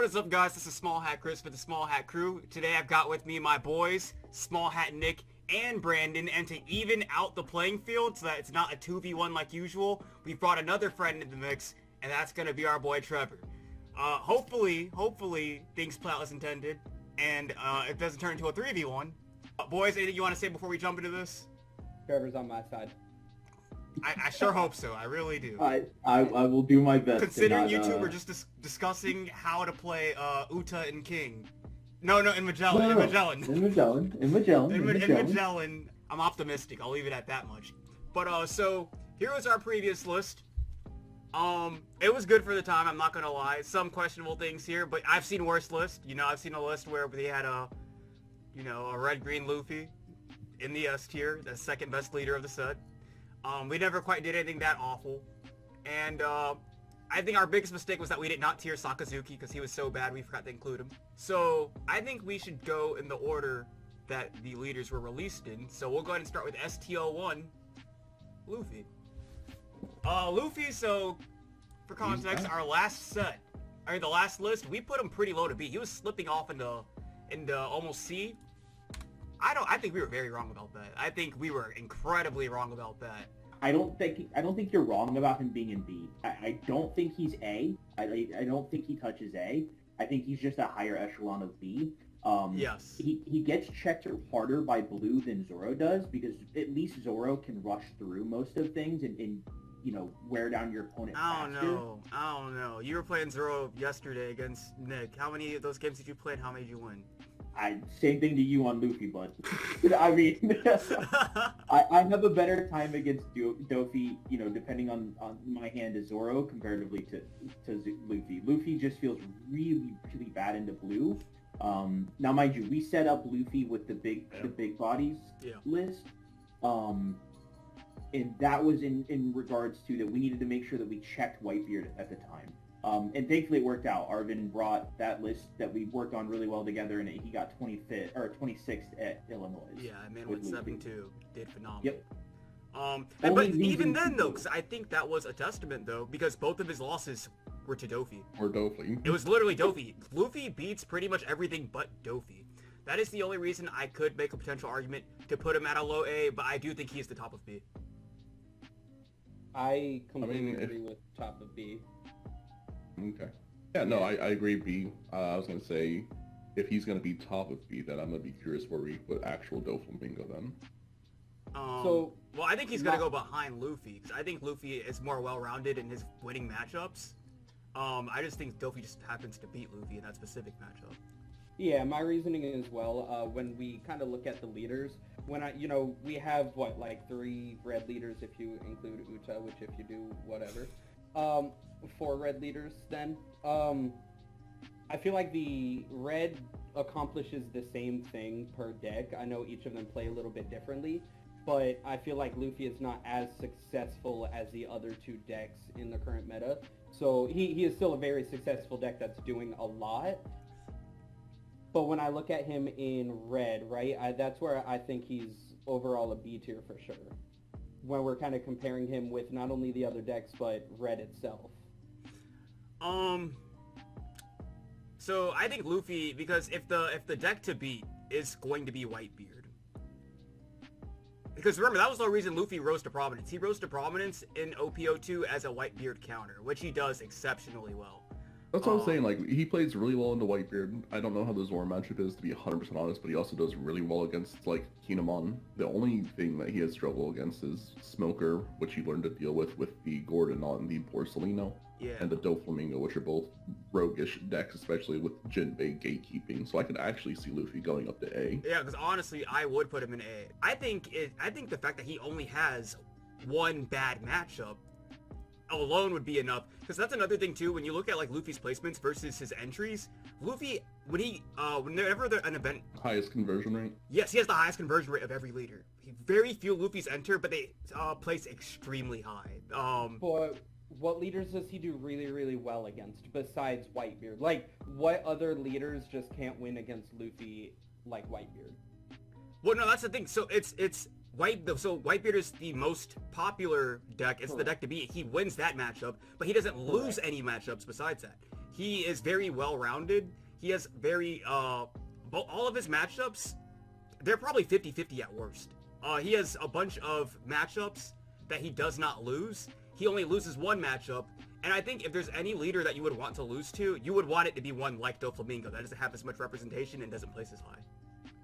What is up, guys? This is Small Hat Chris with the Small Hat Crew. Today I've got with me my boys, Small Hat Nick and Brandon, and to even out the playing field so that it's not a 2v1 like usual, we've brought another friend into the mix, and that's going to be our boy Trevor. Hopefully, things play out as intended, and it doesn't turn into a 3v1. Boys, anything you want to say before we jump into this? Trevor's on my side. I sure hope so. I really do. I will do my best. Considering you two were just discussing how to play Uta and King. No, in Magellan. In Magellan, I'm optimistic. I'll leave it at that much. But so here was our previous list. It was good for the time. I'm not gonna lie. Some questionable things here, but I've seen worse lists. You know, I've seen a list where they had a red-green Luffy in the S tier, the second best leader of the set. We never quite did anything that awful, and I think our biggest mistake was that we did not tier Sakazuki because he was so bad we forgot to include him. So I think we should go in the order that the leaders were released in. So we'll go ahead and start with STO1, Luffy. Luffy, so for context, our last set, the last list, we put him pretty low to B. He was slipping off into almost C. I think we were very wrong about that. I think we were incredibly wrong about that. I don't think you're wrong about him being in B. I don't think he's A. I don't think he touches A. I think he's just a higher echelon of B. Yes. He gets checked harder by Blue than Zoro does, because at least Zoro can rush through most of things and wear down your opponent faster. I don't know. You were playing Zoro yesterday against Nick. How many of those games did you play and how many did you win? Same thing to you on Luffy, bud. I mean, I have a better time against Dofi, depending on my hand as Zoro comparatively to Luffy. Luffy just feels really, really bad into Blue. Now, mind you, we set up Luffy with the big bodies list. And that was in regards to that we needed to make sure that we checked Whitebeard at the time. And thankfully it worked out. Arvin brought that list that we worked on really well together, and he got 25th or 26th at Illinois. Yeah, man, with 7-2 did phenomenal. Yep. But even then, though, because I think that was a testament, though, because both of his losses were to Dofi. Or Dofi. It was literally Dofi. Luffy beats pretty much everything but Dofi. That is the only reason I could make a potential argument to put him at a low A, but I do think he is the top of B. I completely agree with top of B. Okay. Yeah, no, I agree B. I was going to say, if he's going to be top of B, then I'm going to be curious where we put actual Doflamingo then. Well, I think he's going to go behind Luffy, because I think Luffy is more well-rounded in his winning matchups. I just think Dofi just happens to beat Luffy in that specific matchup. Yeah, my reasoning as well, when we kind of look at the leaders, we have, like 3 red leaders if you include Uta, which if you do, whatever. 4 red leaders then. I feel like the red accomplishes the same thing per deck. I know each of them play a little bit differently, but I feel like Luffy is not as successful as the other 2 decks in the current meta. So he is still a very successful deck that's doing a lot. But when I look at him in red, right, that's where I think he's overall a B tier for sure. When we're kind of comparing him with not only the other decks, but red itself. So I think Luffy, because if the deck to beat is going to be Whitebeard. Because remember, that was the reason Luffy rose to prominence. He rose to prominence in OP2 as a Whitebeard counter, which he does exceptionally well. That's what I'm saying, like, he plays really well into Whitebeard. I don't know how the Zoro matchup is, to be 100% honest, but he also does really well against, like, Kinemon. The only thing that he has struggled against is Smoker, which he learned to deal with the Gordon on the Borsalino. Yeah. And the Doflamingo, which are both roguish decks, especially with Jinbei gatekeeping. So I could actually see Luffy going up to A. Yeah, because honestly, I would put him in A. I think the fact that he only has one bad matchup alone would be enough, because that's another thing too. When you look at like Luffy's placements versus his entries, Luffy, whenever an event, highest conversion rate. Yes, he has the highest conversion rate of every leader. Very few Luffy's enter, but they place extremely high. But what leaders does he do really, really well against besides Whitebeard? Like, what other leaders just can't win against Luffy like Whitebeard? Well, no, that's the thing. So Whitebeard is the most popular deck. It's the deck to beat. He wins that matchup, but he doesn't lose any matchups besides that. he is very well-rounded. He has very, all of his matchups, they're probably 50-50 at worst. He has a bunch of matchups that he does not lose. He only loses one matchup, and I think if there's any leader that you would want to lose to, you would want it to be one like Doflamingo that doesn't have as much representation and doesn't place as high.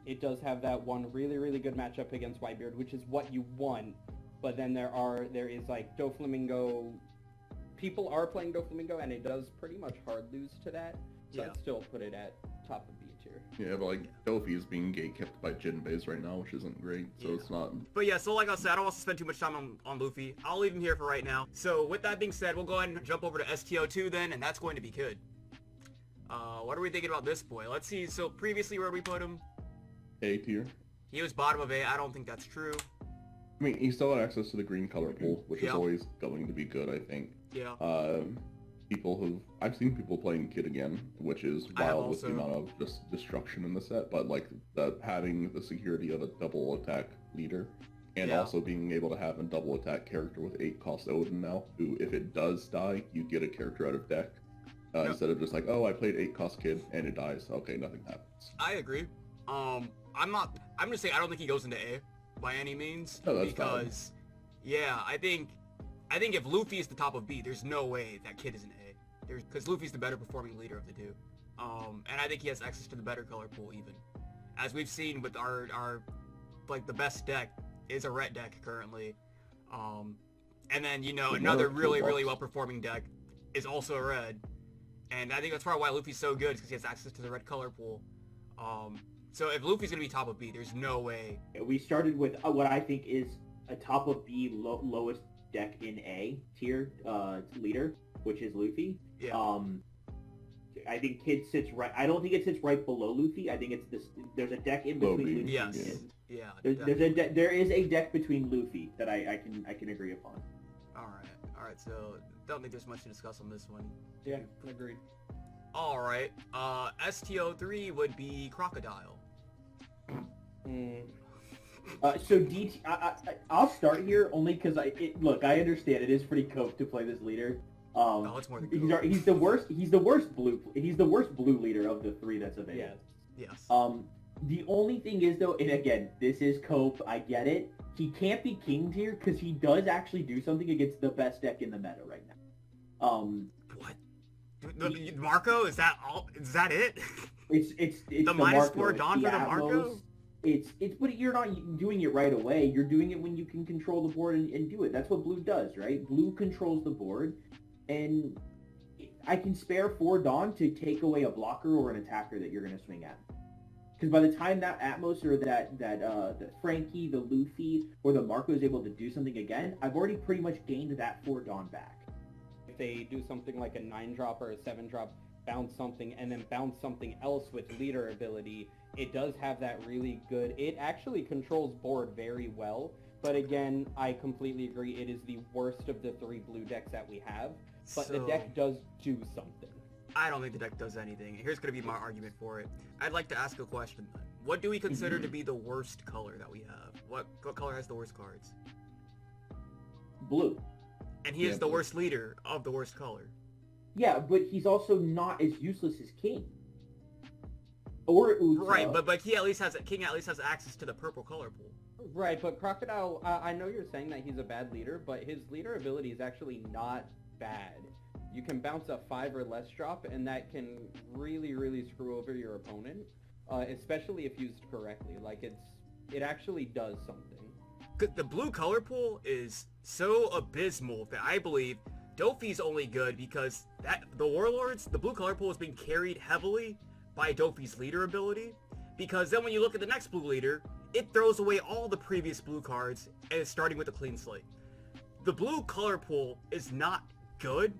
It does have that one really, really good matchup against Whitebeard, which is what you want. But then there is like Doflamingo. People are playing Doflamingo, and it does pretty much hard lose to that. So Yeah. I'd still put it at top of B tier. Yeah, but like Dofi is being gatekept by Jinbeis right now, which isn't great. So Yeah. it's not. But yeah, so like I said, I don't want to spend too much time on Luffy. I'll leave him here for right now. So with that being said, we'll go ahead and jump over to STO2 then, and that's going to be good. What are we thinking about this boy? Let's see. So previously, where did we put him? A tier. He was bottom of A. I don't think that's true. I mean, he still had access to the green color pool, which Yeah. is always going to be good, I think. Yeah. I've seen people playing Kid again, which is I have wild with the also. amount of just destruction in the set, but like having the security of a double attack leader, and Yeah. also being able to have a double attack character with 8 cost Oden now, who if it does die, you get a character out of deck. Yep. Instead of just like, oh, I played 8 cost Kid and it dies. Okay, nothing happens. I agree. I'm gonna say I don't think he goes into A by any means. Oh, that's because yeah, I think if Luffy is the top of B, there's no way that Kid is in A. Because Luffy's the better performing leader of the two. And I think he has access to the better color pool even. As we've seen with our like the best deck is a red deck currently. And then, you know, With another another really, toolbox. really well performing deck is also a red. And I think that's probably why Luffy's so good, is because he has access to the red color pool. So if Luffy's gonna be top of B, there's no way. We started with what I think is a top of B lowest deck in A tier leader, which is Luffy. Yeah. I think Kid sits right. I don't think it sits right below Luffy. I think it's this. There's a deck in Low between B. Luffy Yes. and Kid. Yeah. There is a deck between Luffy that I can agree upon. Alright, so don't think there's much to discuss on this one. Yeah, agreed. Alright, STO3 would be Crocodile. So DT, I'll start here only because look, I understand it is pretty cope to play this leader. Oh, it's more than good. He's the worst blue leader of the 3 that's available. Yes. Yes. The only thing is though, and again, this is cope. I get it. He can't be king tier because he does actually do something against the best deck in the meta right now. What? Marco? Is that all? Is that it? It's the the minus Marco, 4 it's Dawn the for the Marco? Atmos. It's but you're not doing it right away. You're doing it when you can control the board and do it. That's what blue does, right? Blue controls the board, and I can spare 4 Dawn to take away a blocker or an attacker that you're going to swing at. Because by the time that Atmos or that Frankie, the Luffy, or the Marco is able to do something again, I've already pretty much gained that 4 Dawn back. If they do something like a 9-drop or a 7-drop, bounce something, and then bounce something else with leader ability, it does have that really good... It actually controls board very well, but again, I completely agree, it is the worst of the 3 blue decks that we have, but the deck does do something. I don't think the deck does anything. Here's going to be my argument for it. I'd like to ask a question then. What do we consider to be the worst color that we have? What color has the worst cards? Blue. And he is Yeah, the blue. worst leader of the worst color. Yeah, but he's also not as useless as King. Or Uta. Right, but King at least has access to the purple color pool. Right, but Crocodile, I know you're saying that he's a bad leader, but his leader ability is actually not bad. You can bounce a 5 or less drop, and that can really, really screw over your opponent, especially if used correctly. Like, it actually does something. The blue color pool is so abysmal that I believe Dofi's only good because the Warlords, the blue color pool is being carried heavily by Dofi's leader ability, because then when you look at the next blue leader, it throws away all the previous blue cards and is starting with a clean slate. The blue color pool is not good,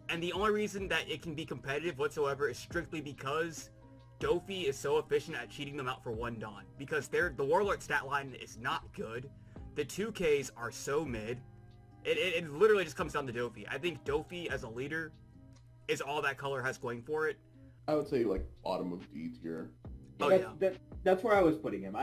and the only reason that it can be competitive whatsoever is strictly because Dofi is so efficient at cheating them out for 1 Dawn, because the Warlord stat line is not good. The 2Ks are so mid. It literally just comes down to Dofi. I think Dofi as a leader is all that color has going for it. I would say like bottom of D tier. Oh, That's where I was putting him.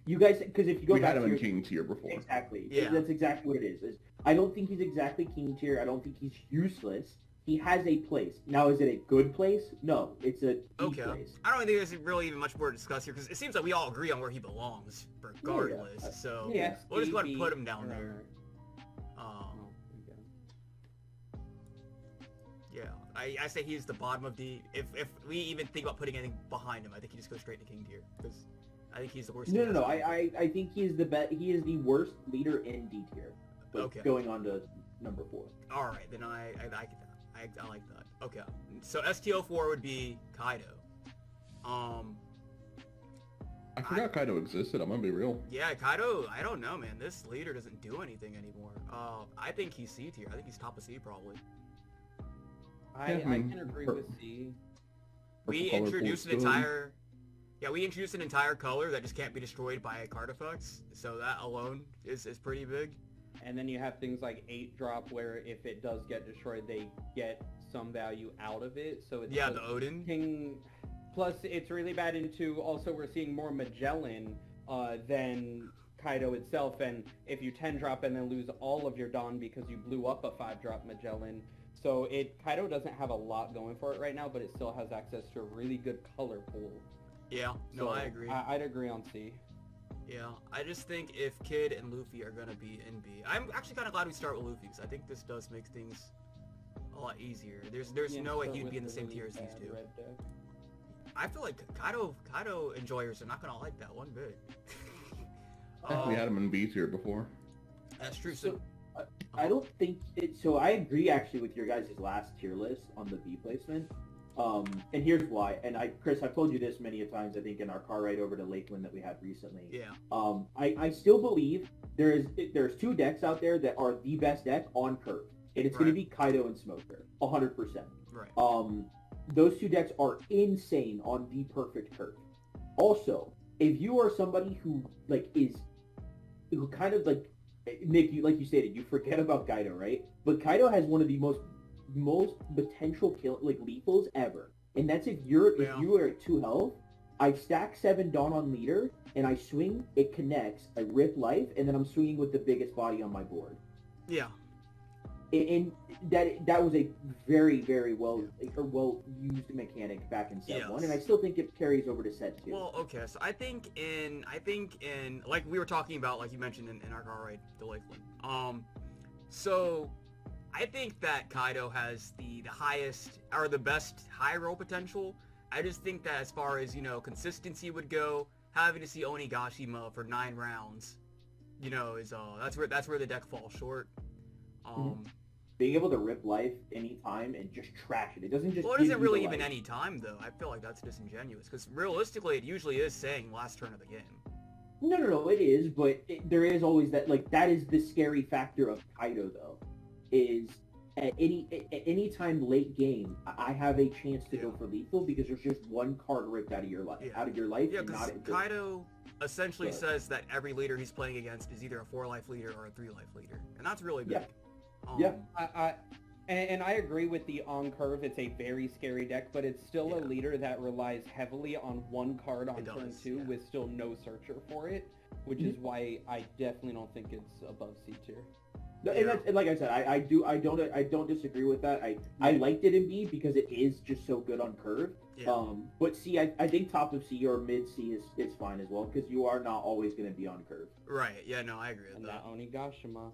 You guys, because if you go We back had him to in King tier before. exactly, Yeah. that's exactly what it is. I don't think he's exactly King tier. I don't think he's useless. He has a place. Now, is it a good place? No, it's a Okay. place. I don't think there's really even much more to discuss here because it seems like we all agree on where he belongs, regardless. So Yeah, we'll just go ahead and B, put him down right, there. right. Um, Oh, okay. yeah, I say he's the bottom of D. If we even think about putting anything behind him, I think he just goes straight to King tier because I think he's the worst. No. I think he is the He is the worst leader in D tier. But Okay. Going on to number 4. All right, then I like that. I like that. Okay, so STO4 would be Kaido. I forgot Kaido existed, I'm gonna be real. Yeah, Kaido, I don't know, man. This leader doesn't do anything anymore. I think he's C tier. I think he's top of C, probably. I Yeah, I mean, can agree with C. We Purple color introduced an pulls good. entire... Yeah, we introduced an entire color that just can't be destroyed by card effects. So that alone is pretty big. And then you have things like 8-drop where if it does get destroyed, they get some value out of it. So it's Yeah, just the Oden. King. Plus, it's really bad into also we're seeing more Magellan than Kaido itself. And if you 10-drop and then lose all of your Dawn because you blew up a 5-drop Magellan, so Kaido doesn't have a lot going for it right now, but it still has access to a really good color pool. Yeah, no, So I agree. I'd agree on C. Yeah, I just think if Kid and Luffy are gonna be in B, I'm actually kind of glad we start with Luffy because I think this does make things a lot easier. There's Yeah, no way start he'd with be in the same really tier as these bad two. red deck. I feel like Kaido enjoyers are not gonna like that one bit. We had him in B tier before. That's true. So, I don't think it. So I agree actually with your guys' last tier list on the B placement. And here's why. And Chris, I've told you this many a times. I think in our car ride over to Lakeland that we had recently. Yeah. I still believe there's 2 decks out there that are the best deck on curve, and it's going to Right. be Kaido and Smoker, 100%. Right. Those 2 decks are insane on the perfect curve. Also, if you are somebody who who kind of like Nick, like you stated, you forget about Kaido, right? But Kaido has one of the most potential lethals ever, and that's if you are at 2 health. I stack 7 Dawn on leader, and I swing. It connects. I rip life, and then I'm swinging with the biggest body on my board. Yeah. And that was a very, very well used mechanic back in set 1, and I still think it carries over to set 2. Well, okay, so I think in like we were talking about, like you mentioned in our car ride to Lakeland. So I think that Kaido has the highest or the best high roll potential. I just think that as far as, consistency would go, having to see Onigashima for 9 rounds, is that's where the deck falls short. Being able to rip life anytime and just trash it. It doesn't just. Well, it give isn't you really the even life. any time though. I feel like that's disingenuous because realistically, it usually is saying last turn of the game. No, it is, but there is always that, that is the scary factor of Kaido, though, is at any time late game, I have a chance to go for lethal because there's just 1 card ripped out of your life, Yeah, and because not Kaido essentially But- says that every leader he's playing against is either a 4-life leader or a 3-life leader, and that's really big. Yeah. And I agree with the on curve. It's a very scary deck, but it's still a leader that relies heavily on 1 card on It turn does, 2 yeah. with still no searcher for it, which is why I definitely don't think it's above C tier. And like I said, I don't disagree with that. I liked it in B because it is just so good on curve. Yeah. But C, I think top of C or mid C is fine as well because you are not always going to be on curve. Right. Yeah. No, I agree with And that. that Onigashima.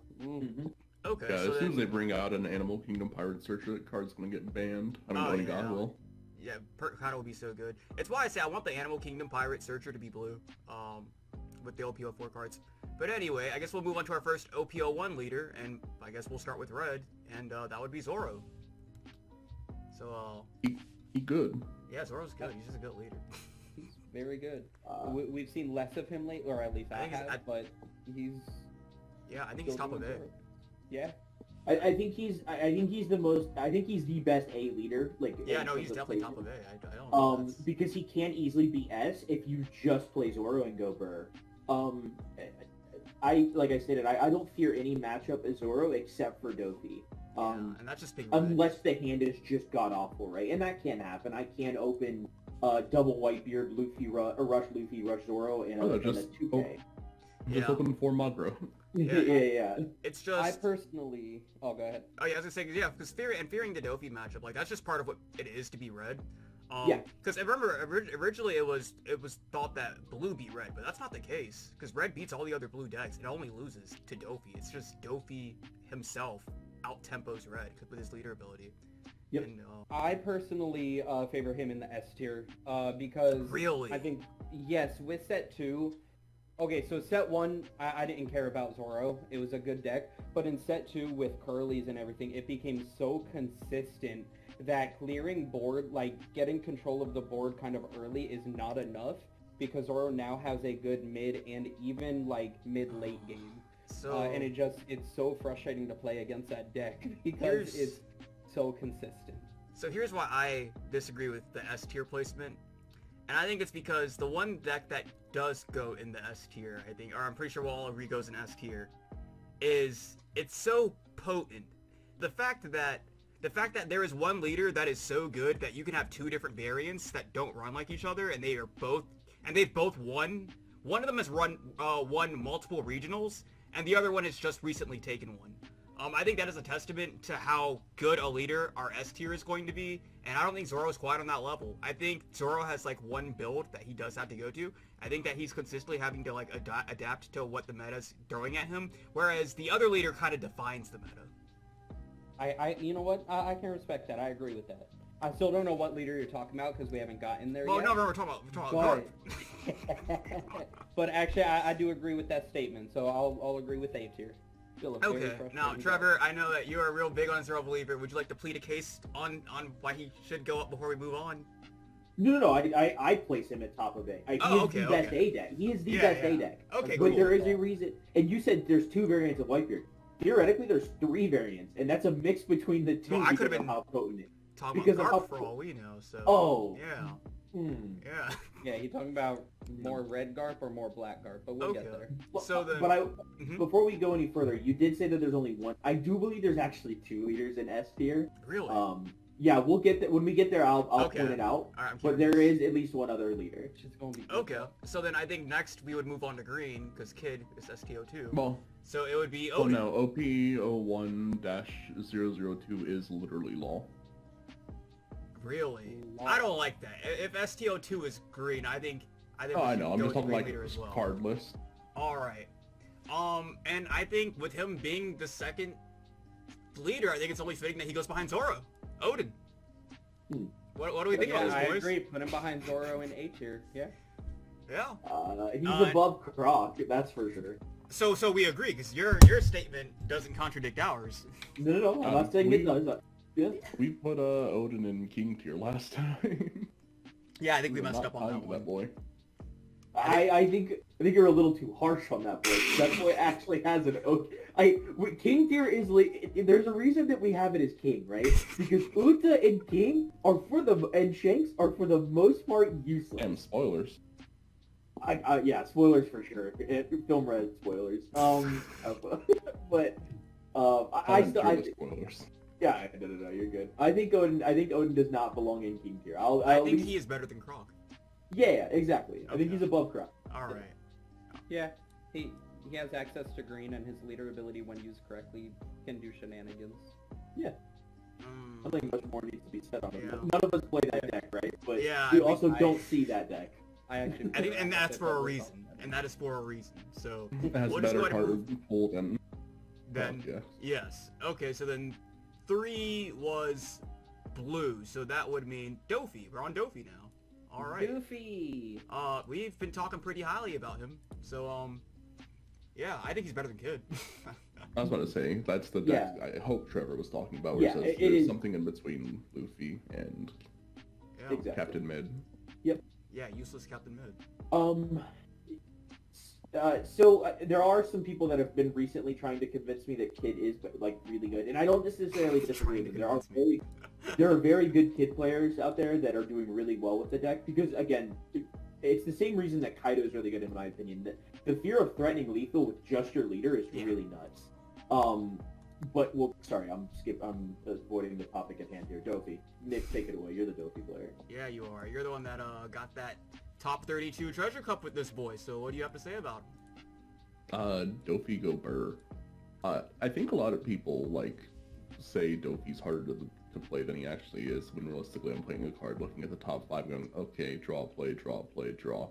Okay. Yeah, so as soon as then, they bring out an Animal Kingdom Pirate Searcher, that card's gonna get banned. I mean, Oh, Onigashima yeah. will. yeah, Kaido will be so good. It's why I say I want the Animal Kingdom Pirate Searcher to be blue. With the OPO4 cards. But anyway, I guess we'll move on to our first OPO1 leader, and I guess we'll start with red, and that would be Zoro. So, He good. yeah, Zoro's good. He's just a good leader. He's very good. Uh, We've seen less of him lately, or at least I think he's- have, but he's Yeah, I think he's still top of doing A. good. Yeah. I think he's the best A leader. Yeah, in no, terms he's of definitely placement. top of A. I don't know. That's- Because he can easily be S if you just play Zoro and go Burr. Like I stated, I don't fear any matchup as Zoro except for Dofi. yeah, and that's just being red. Unless the hand is just god awful, right? And that can happen. I can open double Whitebeard Luffy, Rush Luffy, Rush Zoro in a 2K. Just Yeah. open for Madra. Yeah. It's I just... personally... Oh, go ahead. Oh yeah, I was gonna say, yeah, because fearing the Dofi matchup, like, that's just part of what it is to be red. Yeah. Because I remember originally it was thought that blue beat red, but that's not the case. Because red beats all the other blue decks. It only loses to Dofi. It's just Dofi himself out-tempos red with his leader ability. Yep. And, I personally favor him in the S tier because Really? I think, yes, with set 2... Okay, so set 1, I didn't care about Zoro. It was a good deck. But in set 2 with Curlies and everything, it became so consistent that clearing board, like getting control of the board kind of early is not enough because Zoro now has a good mid and even like mid-late game. So... And it's so frustrating to play against that deck because it's so consistent. So here's why I disagree with the S tier placement. And I think it's because the one deck that does go in the S tier, I think, or I'm pretty sure we'll all agree goes in S tier, is it's so potent. The fact that there is one leader that is so good that you can have 2 different variants that don't run like each other, and they've both won. One of them has won multiple regionals, and the other one has just recently taken one. I think that is a testament to how good a leader our S tier is going to be, and I don't think Zoro's quite on that level. I think Zoro has like one build that he does have to go to. I think that he's consistently having to like adapt to what the meta's throwing at him, whereas the other leader kind of defines the meta. You know what? I can respect that. I agree with that. I still don't know what leader you're talking about because we haven't gotten there Well, yet. no, we're talking about Garp. But actually, I do agree with that statement, so I'll agree with A tier. Okay, now Trevor, I know that you're a real big on Zoro believer. Would you like to plead a case on why he should go up before we move on? No. I place him at top of A. He is the best A deck. He is the best A deck. Okay, but cool. there is a reason. And you said there's 2 variants of Whitebeard. Theoretically, there's 3 variants, and that's a mix between the 2 Well, I because of how potent it. Talking Because about of Garp how- for all we know, so... Oh. Yeah. Yeah. Yeah, you talking about more red Garp or more black Garp, but we'll get there. So then... But before we go any further, you did say that there's only one. I do believe there's actually 2 leaders in S tier. Really? Yeah, we'll get that when we get there. I'll point it out. All right, but there is at least one other leader. It's just gonna be okay. So then I think next we would move on to green because Kid is STO2. Well, so it would be oh Oden. no, OP01-002 is literally law. Really? I don't like that. If STO2 is green, I think. Oh, I know. I'm just talking like well. card list. All right. And I think with him being the second leader, I think it's only fitting that he goes behind Zoro. Oden. What do we think about this, boys? I agree. Put him behind Zoro in A tier. Yeah. Yeah. He's above Croc, that's for sure. So we agree because your statement doesn't contradict ours. No. I'm not saying it does. Yeah. We put Oden in King tier last time. Yeah, I think we messed up on that one. boy. I think you're a little too harsh on that boy. That boy actually has an King tier is like, there's a reason that we have it as King, right? Because Uta and King and Shanks are for the most part useless. And spoilers. Yeah, spoilers for sure. Film red spoilers. But I still spoilers. Yeah, no, you're good. I think Oden does not belong in King tier. I think he is better than Croc. Yeah, exactly. I think he's above Croc. All right. Yeah, he has access to green, and his leader ability, when used correctly, can do shenanigans. Yeah. I think much more needs to be said on it. Yeah. None of us play that deck, right? But yeah, we also don't see that deck. I actually. And that's for a reason. And that is for a reason. So It has we'll better just go ahead and card pool than... then yes. Okay, so then 3 was blue, so that would mean Dofi. We're on Dofi now. All right. Doofy. We've been talking pretty highly about him, so yeah, I think he's better than Kid. I was about to say, that's the deck I hope Trevor was talking about, where Yeah, it says it there's is. something in between Luffy and Yeah. Exactly. Captain Mid. Yeah, useless Captain Mid. So there are some people that have been recently trying to convince me that Kid is like really good, and I don't necessarily disagree with them. There are very good Kid players out there that are doing really well with the deck because, again, it's the same reason that Kaido is really good in my opinion. That the fear of threatening lethal with just your leader is really nuts. But sorry, I'm avoiding the topic at hand here. Dofi, Nick, take it away. You're the Dofi player. Yeah, you are. You're the one that got that top 32 treasure cup with this boy. So what do you have to say about Dofi go Burr. I think a lot of people like say Dofi's harder to play than he actually is. When realistically, I'm playing a card, looking at the top 5, going, okay, draw, play, draw, play, draw,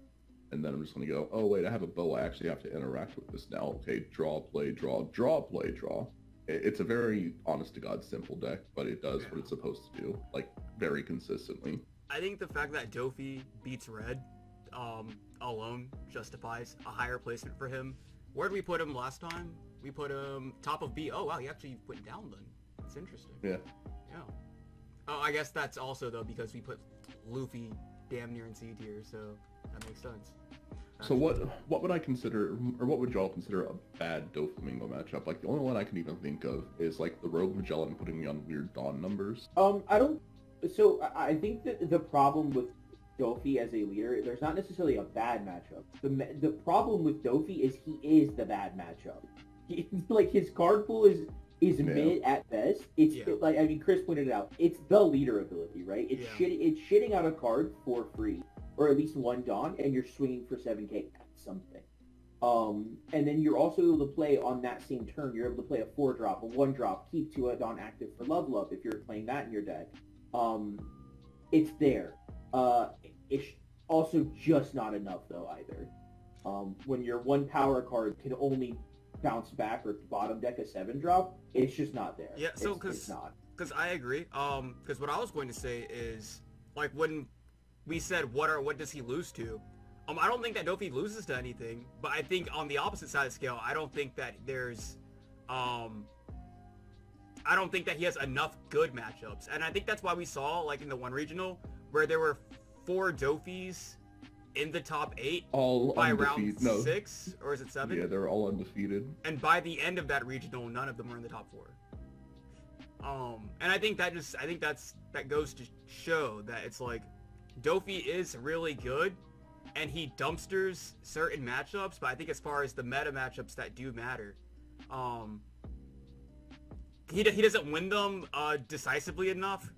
and then I'm just gonna go, oh wait, I have a bow. I actually have to interact with this now. Okay, draw, play, draw, draw, play, draw. It's a very honest to God simple deck, but it does what it's supposed to do, like very consistently. I think the fact that Dofi beats Red alone justifies a higher placement for him. Where did we put him last time? We put him top of B. Oh wow, he actually went down then. That's interesting. Yeah. Yeah. Oh, I guess that's also though because we put Luffy damn near in C tier, so that makes sense. So what would I consider, or what would y'all consider a bad Doflamingo matchup? Like the only one I can even think of is like the Rogue Magellan putting me on weird Dawn numbers. I think that the problem with Dofi as a leader, there's not necessarily a bad matchup. The problem with Dofi is he is the bad matchup. Like his card pool is mid at best. It's like, I mean, Chris pointed it out. It's the leader ability, right? It's shitting out a card for free, or at least one Dawn, and you're swinging for 7k at something. And then you're also able to play on that same turn. You're able to play a 4-drop, a 1-drop, keep 2 Dawn active for Love if you're playing that in your deck. It's there. It's also just not enough though either. When your 1 power card can only bounce back or bottom deck a 7-drop, it's just not there. Yeah, so it's not. Because I agree. Because what I was going to say is, like, when we said what does he lose to, I don't think that Dofi loses to anything, but I think on the opposite side of the scale, I don't think that there's I don't think that he has enough good matchups. And I think that's why we saw, like, in the 1 regional, where there were 4 Dofis in the top 8 all by undefeated. round 6, or is it 7? Yeah, they're all undefeated. And by the end of that regional, none of them were in the top 4. And I think that goes to show that it's like, Dofi is really good, and he dumpsters certain matchups, but I think as far as the meta matchups that do matter, he doesn't win them decisively enough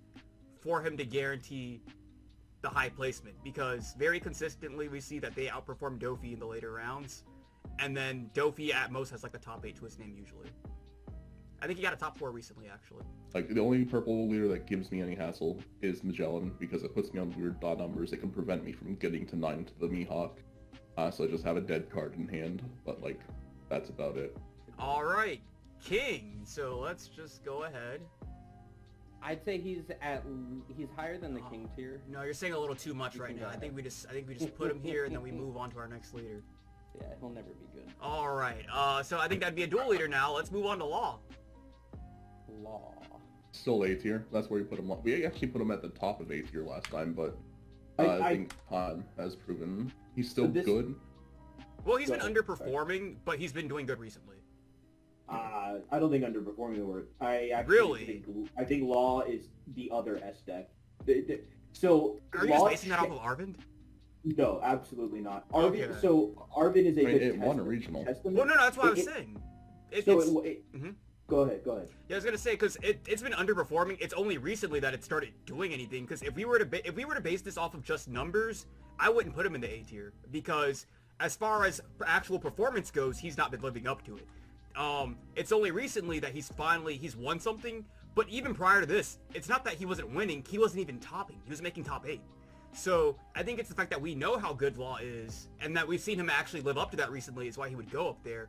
for him to guarantee the high placement, because very consistently we see that they outperform Dofi in the later rounds, and then Dofi at most has like a top 8 to his name usually. I think he got a top 4 recently, actually. Like, the only purple leader that gives me any hassle is Magellan, because it puts me on weird dot numbers. It can prevent me from getting to 9 to the Mihawk. So I just have a dead card in hand, but, like, that's about it. Alright, King. So let's just go ahead. I'd say he's higher than the King tier. No, you're saying a little too much right now. I think we just put him here, and then we move on to our next leader. Yeah, he'll never be good. Alright, so I think that'd be a dual leader now. Let's move on to Law. Law. Still A tier. That's where we put him. We actually put him at the top of A tier last time, but I think time has proven he's still good. Well, he's been underperforming, but he's been doing good recently. I don't think underperforming the word. I think Law is the other S deck. So are you just basing that off of Arvind? No, absolutely not. Arvind. Okay. So Arvind is a good it won a regional. Well, no, that's what I was saying. Go ahead. Yeah, I was gonna say, because it's been underperforming. It's only recently that it started doing anything. Because if we were to base this off of just numbers, I wouldn't put him in the A tier, because as far as actual performance goes, he's not been living up to it. It's only recently that he's won something. But even prior to this, it's not that he wasn't winning. He wasn't even topping. He was making top 8. So I think it's the fact that we know how good Law is, and that we've seen him actually live up to that recently is why he would go up there.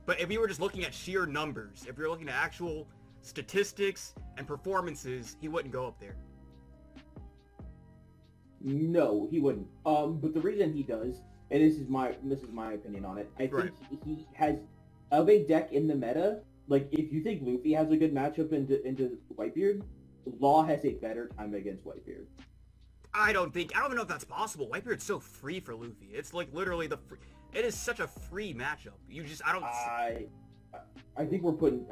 But if we were just looking at sheer numbers, if we were looking at actual statistics and performances, he wouldn't go up there. No, he wouldn't. But the reason he does, and this is my opinion on it, I think he has of a deck in the meta. Like, if you think Luffy has a good matchup into Whitebeard, Law has a better time against Whitebeard. I don't even know if that's possible. Whitebeard's so free for Luffy. It's like literally it is such a free matchup. I think we're putting.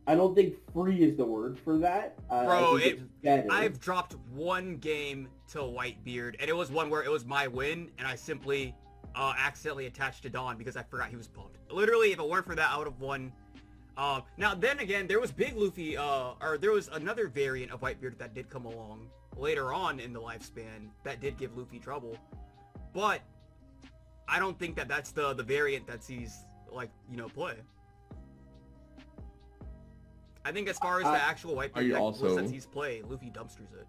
I don't think free is the word for that. Bro, I've dropped 1 game to Whitebeard, and it was one where it was my win, and I simply accidentally attached to Dawn because I forgot he was pumped. Literally, if it weren't for that, I would have won. Now, then again, there was Big Luffy, or there was another variant of Whitebeard that did come along later on in the lifespan that did give Luffy trouble. But I don't think that that's the variant that sees, like, play. I think as far as the actual Whitebeard deck also... that sees play, Luffy dumpsters it.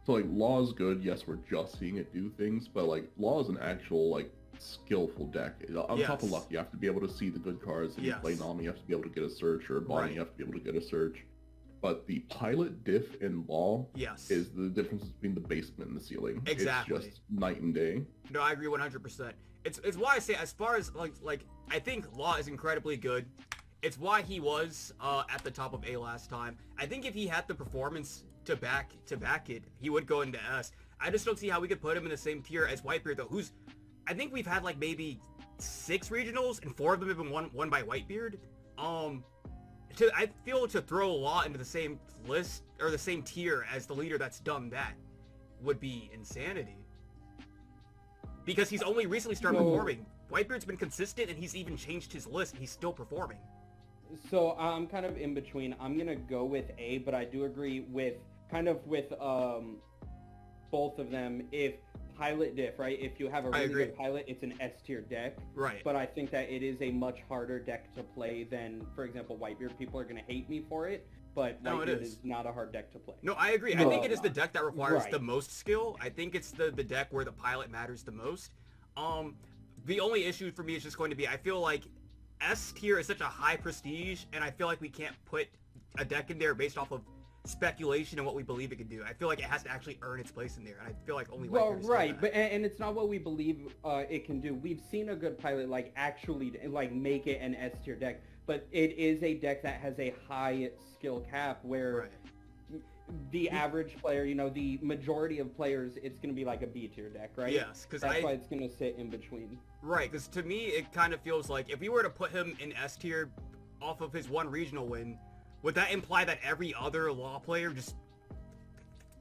So, like, Law is good. Yes, we're just seeing it do things, but, like, Law is an actual, like, skillful deck. On top of luck, you have to be able to see the good cards. If you play Nami, you have to be able to get a search, or Bonnie, you have to be able to get a search. But the pilot diff in Law is the difference between the basement and the ceiling. Exactly. It's just night and day. No, I agree 100%. It's why I say, as far as, like I think Law is incredibly good. It's why he was at the top of A last time. I think if he had the performance to back it, he would go into S. I just don't see how we could put him in the same tier as Whitebeard, though, who's... I think we've had, like, maybe 6 regionals, and 4 of them have been won by Whitebeard. I feel to throw Law into the same list, or the same tier as the leader that's done that, would be insanity. Because he's only recently started performing. Whitebeard's been consistent, and he's even changed his list, and he's still performing. So I'm kind of in between. I'm gonna go with A, but I do agree with both of them. If pilot diff, right? If you have a really good pilot, it's an S tier deck. Right. But I think that it is a much harder deck to play than, for example, Whitebeard. People are gonna hate me for it, but Whitebeard is not a hard deck to play. No, I agree. I think it is the deck that requires the most skill. I think it's the deck where the pilot matters the most. The only issue for me is just going to be, I feel like S tier is such a high prestige, and I feel like we can't put a deck in there based off of speculation and what we believe it can do. I feel like it has to actually earn its place in there, and I feel like only Whitebeard is doing that. But and it's not what we believe it can do. We've seen a good pilot like actually like make it an S tier deck, but it is a deck that has a high skill cap where the average player, the majority of players, it's going to be like a B tier deck, right? Yes, because that's why it's going to sit in between. Right, because to me, it kind of feels like if we were to put him in S tier off of his one regional win, would that imply that every other Law player just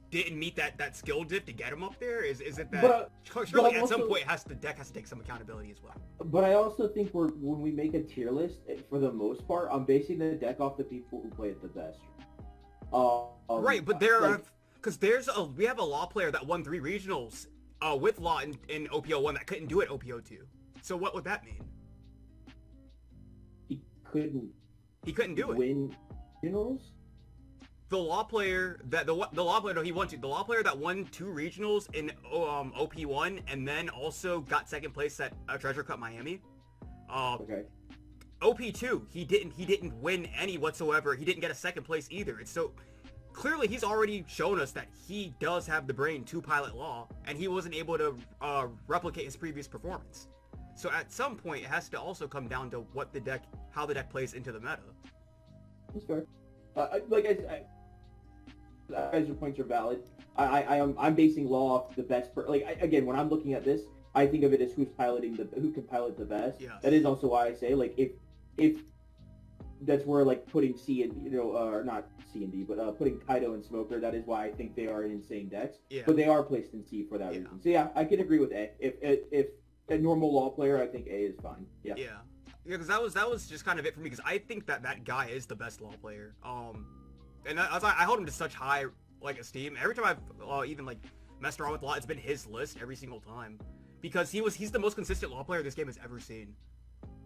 didn't meet that skill diff to get him up there? Is it that surely at some point the deck has to take some accountability as well? But I also think when we make a tier list, for the most part, I'm basing the deck off the people who play it the best. Right, but we have a Law player that won 3 regionals with Law in OPO1 that couldn't do it OPO2. So what would that mean? He couldn't do it. Win regionals? The Law player that the Law player he won 2. The Law player that won 2 regionals in OP1 and then also got 2nd place at Treasure Cup Miami. OP2, he didn't win any whatsoever. He didn't get a 2nd place either. And so clearly he's already shown us that he does have the brain to pilot Law, and he wasn't able to replicate his previous performance. So at some point it has to also come down to how the deck plays into the meta. That's fair. As your points are valid, I'm basing Law off the best. Again, when I'm looking at this, I think of it as who can pilot the best. Yes. That is also why I say if that's where putting C and or not C and D, but putting Kaido and Smoker. That is why I think they are insane decks. Yeah. But they are placed in C for that reason. So yeah, I can agree with A. If a normal Law player, I think A is fine. Yeah. Yeah. Yeah, because that was just kind of it for me, because I think that guy is the best Law player. And I hold him to such high esteem. Every time I've even messed around with Law, it's been his list every single time, because he's the most consistent Law player this game has ever seen.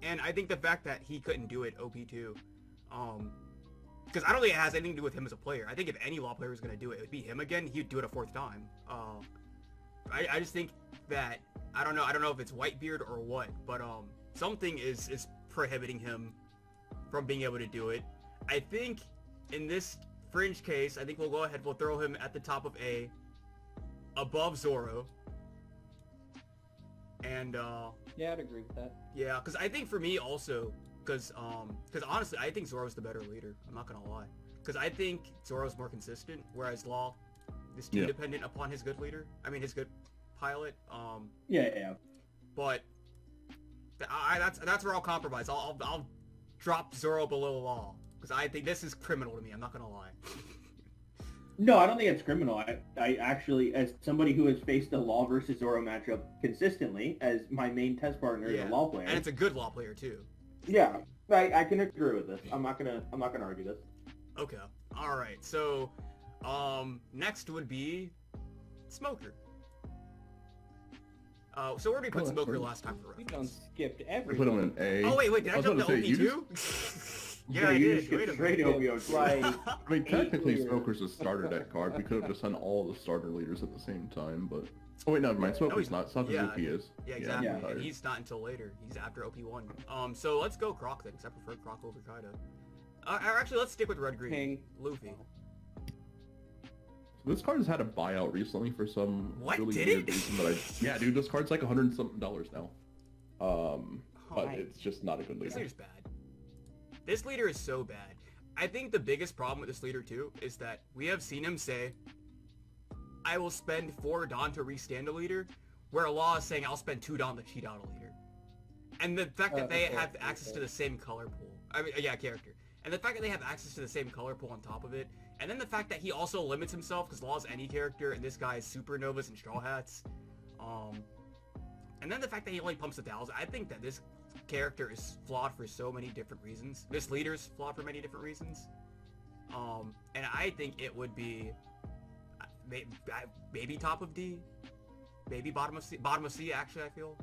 And I think the fact that he couldn't do it OP2, because I don't think it has anything to do with him as a player. I think if any Law player was going to do it, it would be him again. He'd do it a 4th time. I just think that I don't know if it's Whitebeard or what, but something is prohibiting him from being able to do it. I think in this fringe case, I think we'll throw him at the top of A, above Zoro. And yeah, I'd agree with that. Yeah, because I think for me also, because honestly, I think Zoro's the better leader. I'm not gonna lie, because I think Zoro's more consistent, whereas Law is too dependent upon his good leader. I mean, his good pilot. Yeah. But that's where I'll compromise. I'll drop Zoro below Law, because I think this is criminal to me. I'm not gonna lie. No, I don't think it's criminal. I actually, as somebody who has faced a Law versus Zoro matchup consistently as my main test partner is a Law player, and it's a good Law player too. Yeah, I can agree with this. I'm not gonna argue this. Okay, all right. So, next would be Smoker. So where did we put Oh, Smoker sorry. last time for We reference? done skipped I put everyone. him in A. Oh wait, did I was jump to about to say, you OP2? Yeah, I you did. just Wait a skipped straight minute. over OP2. Like, I mean, technically, clear. Smoker's a starter deck card. We could have just done all the starter leaders at the same time, but... Oh wait, no, never mind. Smoker's he's- not. Sakazuki yeah. is. Yeah, exactly. Yeah. And he's not until later. He's after OP1. So let's go Croc then, because I prefer Croc over Kaido. Or actually, let's stick with Red Green. King. Luffy. So this card has had a buyout recently for some What? really Did weird it? reason that yeah, dude, this card's like $100 something now. But my- it's just not a good This leader. leader's bad. This leader is so bad. I think the biggest problem with this leader too is that we have seen him say, I will spend 4 Dawn to restand a leader, where Law is saying I'll spend 2 Dawn to cheat out a leader. And the fact that they have access to the same color pool. I mean, yeah, character. And the fact that they have access to the same color pool on top of it. And then the fact that he also limits himself, because Law's any character, and this guy is Supernovas and Straw Hats. And then the fact that he only pumps 1,000. I think that this character is flawed for so many different reasons. This leader's flawed for many different reasons. And I think it would be maybe top of D, maybe bottom of C. Bottom of C, actually, I feel.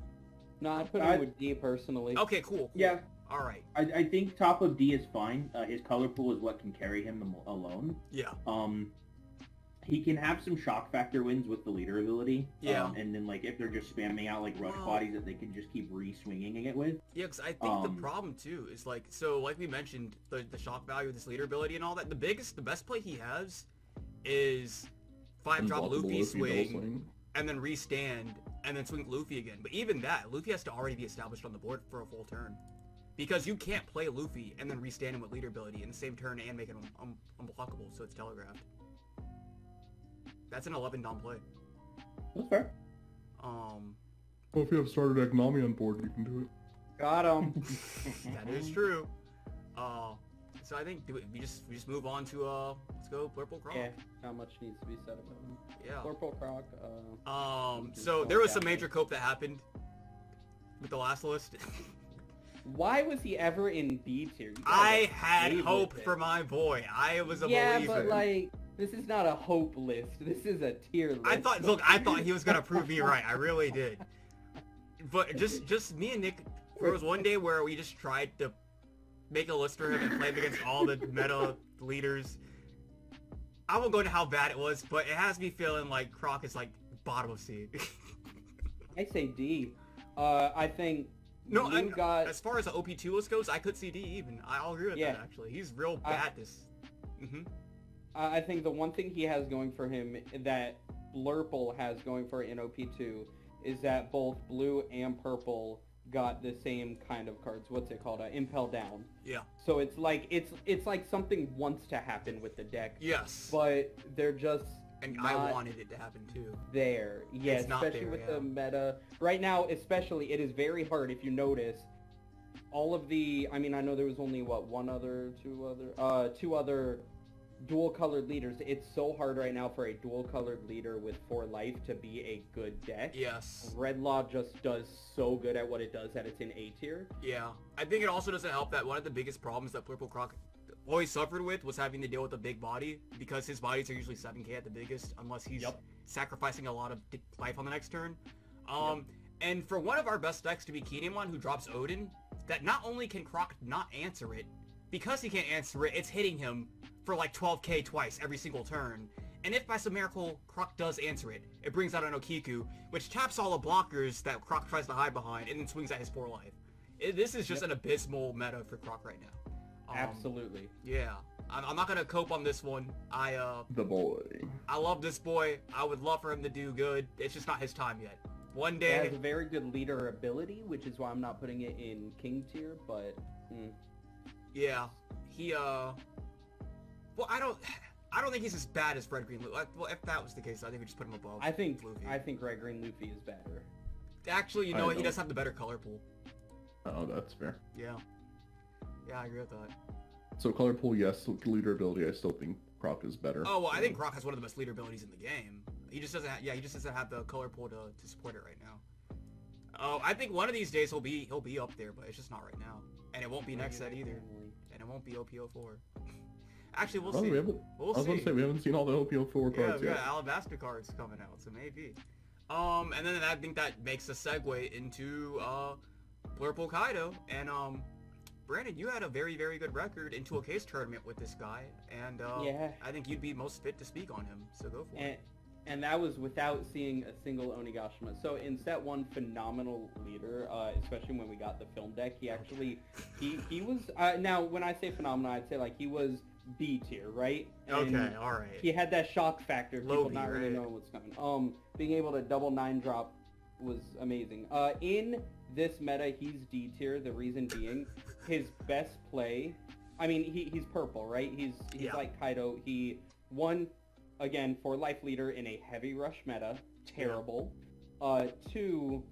No, I put him with D personally. Okay, cool. Yeah, All right. I think top of D is fine. His color pool is what can carry him alone. Yeah. He can have some shock factor wins with the leader ability. Yeah. And then like if they're just spamming out like rush bodies that they can just keep re-swinging it with. Yeah, because I think the problem too is like, so like we mentioned, the shock value of this leader ability and all that, the best play he has is 5-drop Unblockable Luffy double swing, and then restand, and then swing Luffy again. But even that, Luffy has to already be established on the board for a full turn. Because you can't play Luffy and then restand him with leader ability in the same turn and make him unblockable, so it's telegraphed. That's an 11 Dawn play. That's fair. Well, if you have starter deck Nami on board, you can do it. Got him. That is true. So I think we just move on to let's go Purple Croc. Yeah, not much needs to be said about him. Yeah. Purple Croc. So there was some major cope that happened with the last list. Why was he ever in B tier? You guys I are had stable hope with for it. my boy. I was a Yeah, believer. but like, this is not a hope list. This is a tier list. I thought he was gonna prove me right. I really did. But just me and Nick, there was one day where we just tried to make a list for him and play him against all the meta leaders. I won't go into how bad it was, but it has me feeling like Croc is like bottom of C. I say D. I think No, Blue got. as far as the OP2 list goes, I could see D even. I'll agree with that actually. He's real bad this. I think the one thing he has going for him that Blurple has going for in OP2 is that both blue and purple got the same kind of cards. What's it called? Impel Down. Yeah. So it's like something wants to happen with the deck, Yes. but they're just And not I wanted it to happen too. there. Yeah, It's not especially there, with yeah. the meta right now. Especially, it is very hard if you notice. All of the, I mean, I know there was only two other dual colored leaders. It's so hard right now for a dual colored leader with 4 life to be a good deck. Yes. Red Law just does so good at what it does that it's in A tier. Yeah. I think it also doesn't help that one of the biggest problems that Purple Croc always suffered with was having to deal with a big body, because his bodies are usually 7k at the biggest, unless he's sacrificing a lot of life on the next turn. And for one of our best decks to be Kinemon, who drops Oden, that not only can Croc not answer it, because he can't answer it, it's hitting him for like 12k twice every single turn. And if by some miracle Croc does answer it, it brings out an Okiku, which taps all the blockers that Croc tries to hide behind, and then swings at his 4 life. This is just an abysmal meta for Croc right now. Absolutely. Yeah. I'm not gonna cope on this one. The boy. I love this boy. I would love for him to do good. It's just not his time yet. One It day. has a very good leader ability, which is why I'm not putting it in King tier, but... Yeah. He, well, I don't think he's as bad as Red Green Luffy. Well, if that was the case, I think we just put him above I think Luffy. Red Green Luffy is better. Actually, you know I what? He don't. does have the better color pool. Oh, that's fair. Yeah. Yeah, I agree with that. So color pool, yes. Leader ability, I still think Croc is better. Oh, well, I think Croc has one of the best leader abilities in the game. He just doesn't have the color pool to support it right now. Oh, I think one of these days he'll be up there, but it's just not right now. And it won't be next set either. And it won't be OP04. Actually, we'll see. I was We'll going see. to say, we haven't seen all the OP04 Yeah, cards we got yet. Alabaster cards coming out, so maybe. And then I think that makes a segue into Blurple Kaido. And Brandon, you had a very, very good record into a case tournament with this guy, and Yeah. I think you'd be most fit to speak on him. So go for it. And that was without seeing a single Onigashima. So in set 1, phenomenal leader, especially when we got the film deck. He actually, he was, now when I say phenomenal, I'd say like he was B tier, right? And Okay, alright. he had that shock factor, Low people B, not really right? knowing what's coming. Being able to double 9 drop was amazing. In this meta, he's D tier, the reason being, his best play, I mean, he's purple, right? He's Yeah. like Kaido. He won, again, for life leader in a heavy rush meta, terrible. 2,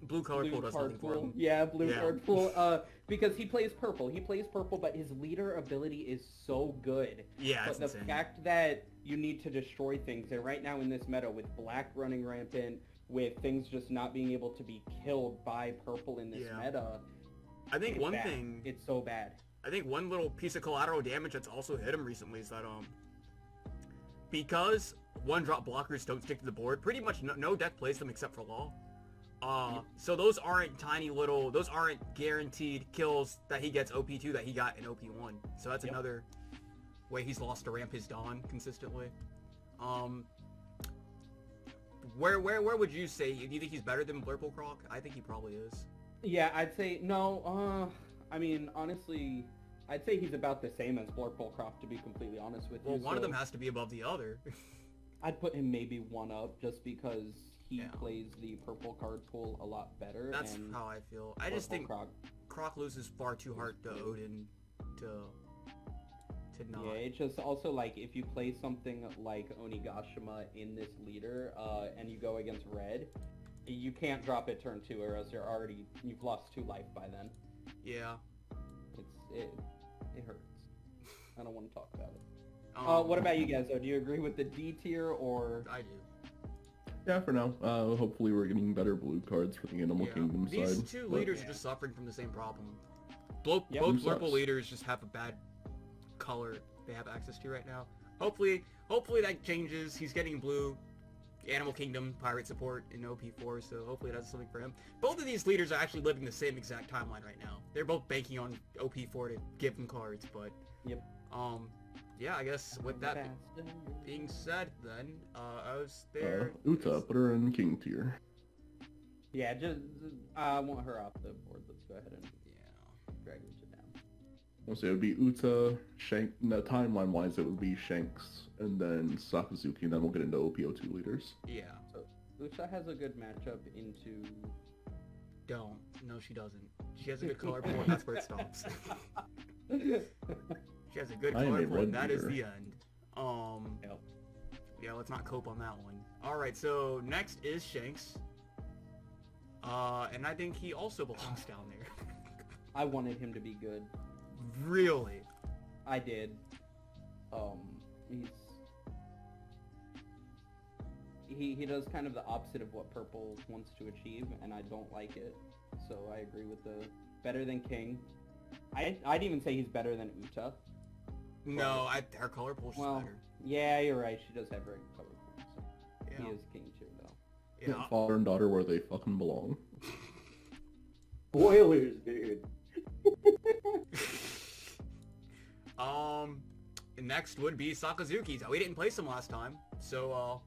Blue color pool blue does card nothing for pool. him. Yeah, blue Yeah. card pool. Because he plays purple. He plays purple, but his leader ability is so good. Yeah, But it's the insane. fact that you need to destroy things, and right now in this meta, with black running rampant, with things just not being able to be killed by purple in this Yeah. meta, I think it's one bad. thing, It's so bad. I think one little piece of collateral damage that's also hit him recently is that because 1-drop blockers don't stick to the board, pretty much no deck plays them except for Law. So those aren't those aren't guaranteed kills that he gets OP2 that he got in OP1. So that's another way he's lost to ramp his Dawn consistently. Where would you say, do you think he's better than Blurple Croc? I think he probably is. Yeah, I'd say, no, I mean, honestly, I'd say he's about the same as Blurple Croc, to be completely honest with you. Well, one of so them has to be above the other. I'd put him maybe 1 up, just because he Yeah. plays the purple card pool a lot better. That's and how I feel. I just Blurple think Croc, Croc loses far too hard to Oden to not. yeah, it's just also like if you play something like Onigashima in this leader, and you go against red, you can't drop it turn 2, or else you've lost 2 life by then. Yeah. It hurts. I don't want to talk about it. What about you guys though? Do you agree with the D tier or? I do. Yeah, for now. Hopefully we're getting better blue cards for the Animal Yeah. Kingdom These side. two but- leaders Yeah. are just suffering from the same problem. Yep. Both Who purple sucks? leaders just have a bad color they have access to right now. Hopefully that changes. He's getting blue Animal Kingdom pirate support in OP4, so hopefully that's something for him. Both of these leaders are actually living the same exact timeline right now. They're both banking on OP4 to give them cards, but Yep. yeah, I guess with that being said, then I was there. Uta, put her in King tier. Yeah, just I want her off the board. Let's go ahead and Yeah. drag Uta down. I'll say it would be Uta, Shanks. No, timeline-wise, it would be Shanks, and then Sakazuki, and then we'll get into OP02 leaders. Yeah. So Uta has a good matchup into. Don't. No, she doesn't. She has a good color pool, and that's where it stops. She has a good I am color a pool, red and that is leader. the end. Yep. Yeah, let's not cope on that one. Alright, so next is Shanks. And I think he also belongs down there. I wanted him to be good. Really? I did. He does kind of the opposite of what purple wants to achieve, and I don't like it. So I agree with the better than King. I'd even say he's better than Uta. No, her color pool's just Well, better. yeah, you're right. She does have very good color pool, so Yeah. he is King tier though. Yeah. Father and daughter where they fucking belong. Spoilers, dude. Next would be Sakazuki. We didn't place him last time, so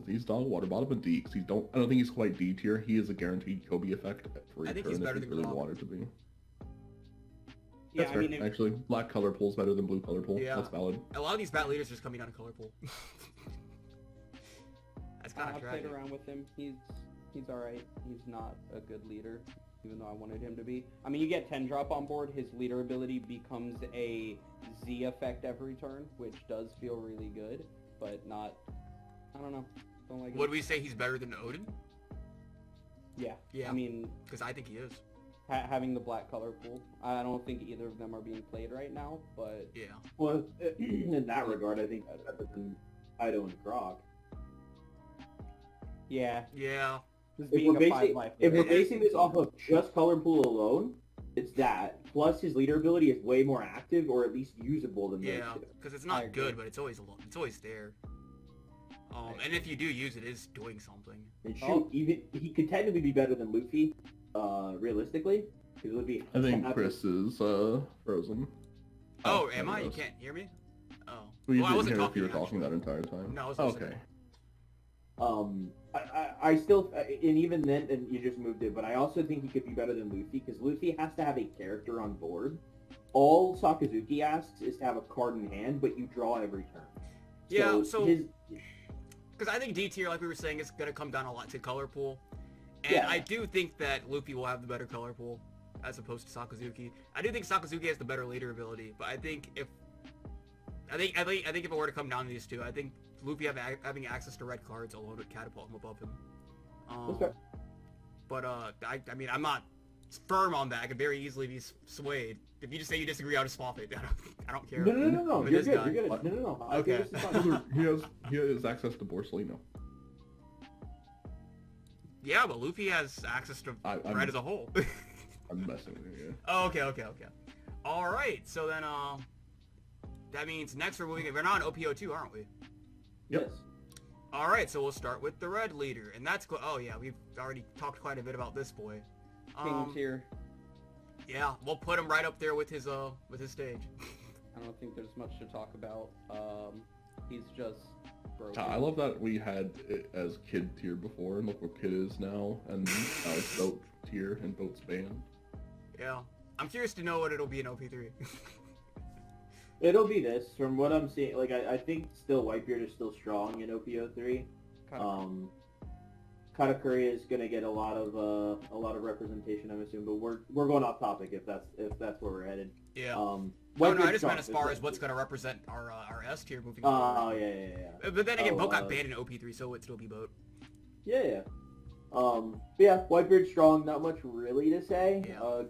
He's dog water bottom and D, because I don't think he's quite D tier. He is a guaranteed Kobe effect for I think turn he's if better he than really Croc. wanted to be. Yeah, That's I fair. mean, Actually, black color pool's better than blue color pool. Yeah. That's valid. a lot of these bat leaders just coming out of color pool. That's kind I've of played tragic. around with him. He's all right. He's not a good leader, even though I wanted him to be. I mean, you get 10 drop on board. His leader ability becomes a Z effect every turn, which does feel really good, but not. I don't know. Don't like it. Would we say he's better than Oden? Yeah. Yeah. I mean, Because I think he is. having the black color pool. I don't think either of them are being played right now, but Yeah. Well, in that regard, I think that's better than Kaido and Croc. yeah. Yeah. Just If being we're, a 5 basing, life. if we're leader. basing this off of just color pool alone, it's that. Plus, his leader ability is way more active, or at least usable than Yeah. those two. Because it's I not agree. good, but it's always there. And if you do use it, it's doing something. And shoot, even he could technically be better than Luffy, realistically. Because Luffy. I think Chris is frozen. Oh, am I? You can't hear me? Oh. Well, you I didn't wasn't hear if talking. you were talking that entire time. No, I was listening. Okay. I still, and even then, and you just moved it, but I also think he could be better than Luffy, because Luffy has to have a character on board. All Sakazuki asks is to have a card in hand, but you draw every turn. Yeah, so... Because I think D tier, like we were saying, is going to come down a lot to color pool. And Yeah. I do think that Luffy will have the better color pool, as opposed to Sakazuki. I do think Sakazuki has the better leader ability, but I think if... I think if it were to come down to these two, I think Luffy having access to red cards alone would catapult him above him. Okay. But I mean, I'm not firm on that. I could very easily be swayed. If you just say you disagree, I'll just swap it. I don't care. No. With You're this good. guy. You're good. No. Okay. This is fine. he has access to Borsalino. Yeah, but Luffy has access to red as a whole. I'm messing with you. Oh, okay. All right. So then, that means next we're moving. We're not on OP2, aren't we? Yes. All right. So we'll start with the red leader, and that's oh yeah, we've already talked quite a bit about this boy. King tier. Yeah, we'll put him right up there with his stage. I don't think there's much to talk about. He's just broken. I love that we had it as kid tier before, and look where kid is now, and now it's boat tier and boat's banned. Yeah, I'm curious to know what it'll be in OP3. It'll be this, from what I'm seeing. Like, I think still Whitebeard is still strong in OPO3. Katakuri is gonna get a lot of representation, I'm assuming. But we're going off topic if that's where we're headed. Yeah. Whitebeard's no, I just meant strong, as far as what's going to represent our S tier moving forward. Oh, yeah. But then again, Boat got banned in OP3, so it would still be Boat. Yeah. But yeah, Whitebeard's strong. Not much really to say. Yeah.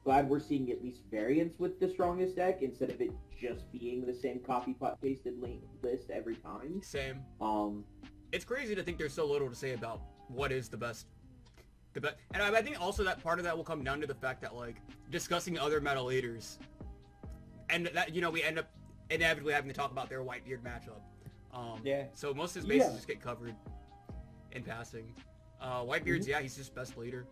Glad we're seeing at least variance with the strongest deck instead of it just being the same copy pasted list every time. Same. It's crazy to think there's so little to say about what is the best. And I think also that part of that will come down to the fact that, like, discussing other meta leaders, and that, you know, we end up inevitably having to talk about their Whitebeard matchup. Yeah. So most of his bases just get covered in passing. Whitebeard's, yeah, he's just best leader.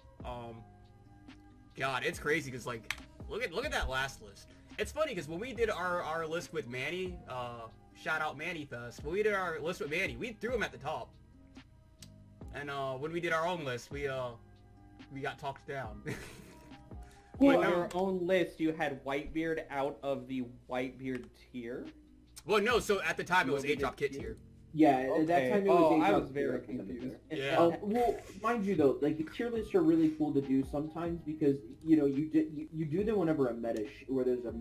God, it's crazy because, like, look at that last list. It's funny because when we did our list with Manny, shout out Manny Fest. When we did our list with Manny, we threw him at the top. And when we did our own list, we got talked down. On your own list, you had Whitebeard out of the Whitebeard tier? Well, no, so at the time it was 8-drop kit tier. Yeah, at that time it was I 8 was very confused. Yeah. Well, mind you though, like, the tier lists are really cool to do sometimes because, you know, you do them whenever where there's a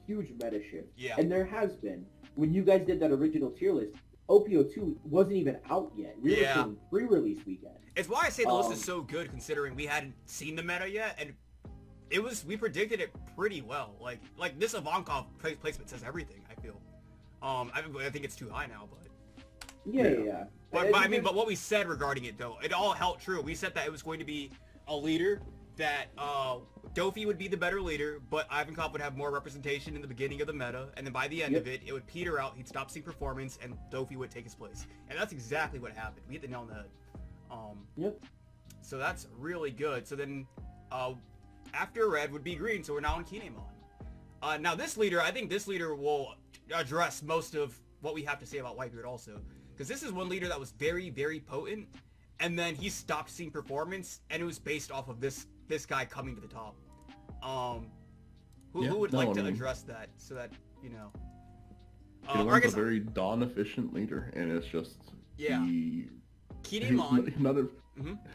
huge meta shift. Yeah. And there has been. When you guys did that original tier list, OPO2 wasn't even out yet. We were still in pre-release weekend. It's why I say the list is so good considering we hadn't seen the meta yet, and we predicted it pretty well. Like this Ivankov placement says everything, I feel. I think it's too high now, but... Yeah. But what we said regarding it, though, it all held true. We said that it was going to be a leader, that Dofi would be the better leader, but Ivankov would have more representation in the beginning of the meta, and then by the end of it, it would peter out, he'd stop seeing performance, and Dofi would take his place. And that's exactly what happened. We hit the nail on the head. So that's really good. So then, after red would be green, so we're now on Kinemon. Now this leader, I think this leader will address most of what we have to say about Whitebeard also. Because this is one leader that was very, very potent, and then he stopped seeing performance, and it was based off of this guy coming to the top. Who would like to address that, so that, you know... Kinemon's a very Dawn-efficient leader, and it's just... Kinemon...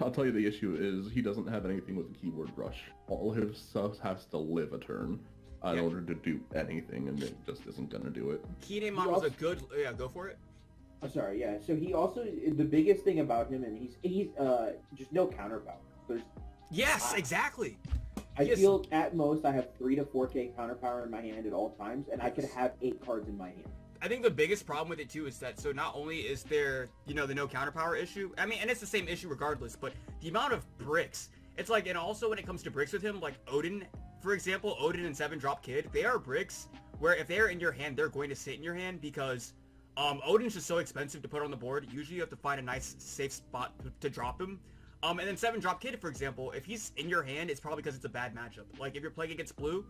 I'll tell you the issue is he doesn't have anything with the keyboard rush. All his stuff has to live a turn in order to do anything, and it just isn't going to do it. Kinemon was a good... Yeah, go for it. I'm sorry, yeah. So he also... The biggest thing about him, and he's just no counter power. Yes, exactly. I feel at most I have 3 to 4k counter power in my hand at all times, and I could have 8 cards in my hand. I think the biggest problem with it too is that, so not only is there, you know, the no counter power issue, I mean, and it's the same issue regardless, but the amount of bricks, it's like, and also when it comes to bricks with him, like Oden, for example, Oden and 7-drop Kid, they are bricks where if they're in your hand, they're going to sit in your hand because Oden's just so expensive to put on the board. Usually you have to find a nice safe spot to drop him. And then 7 drop Kid, for example, if he's in your hand, it's probably because it's a bad matchup. Like if you're playing against blue,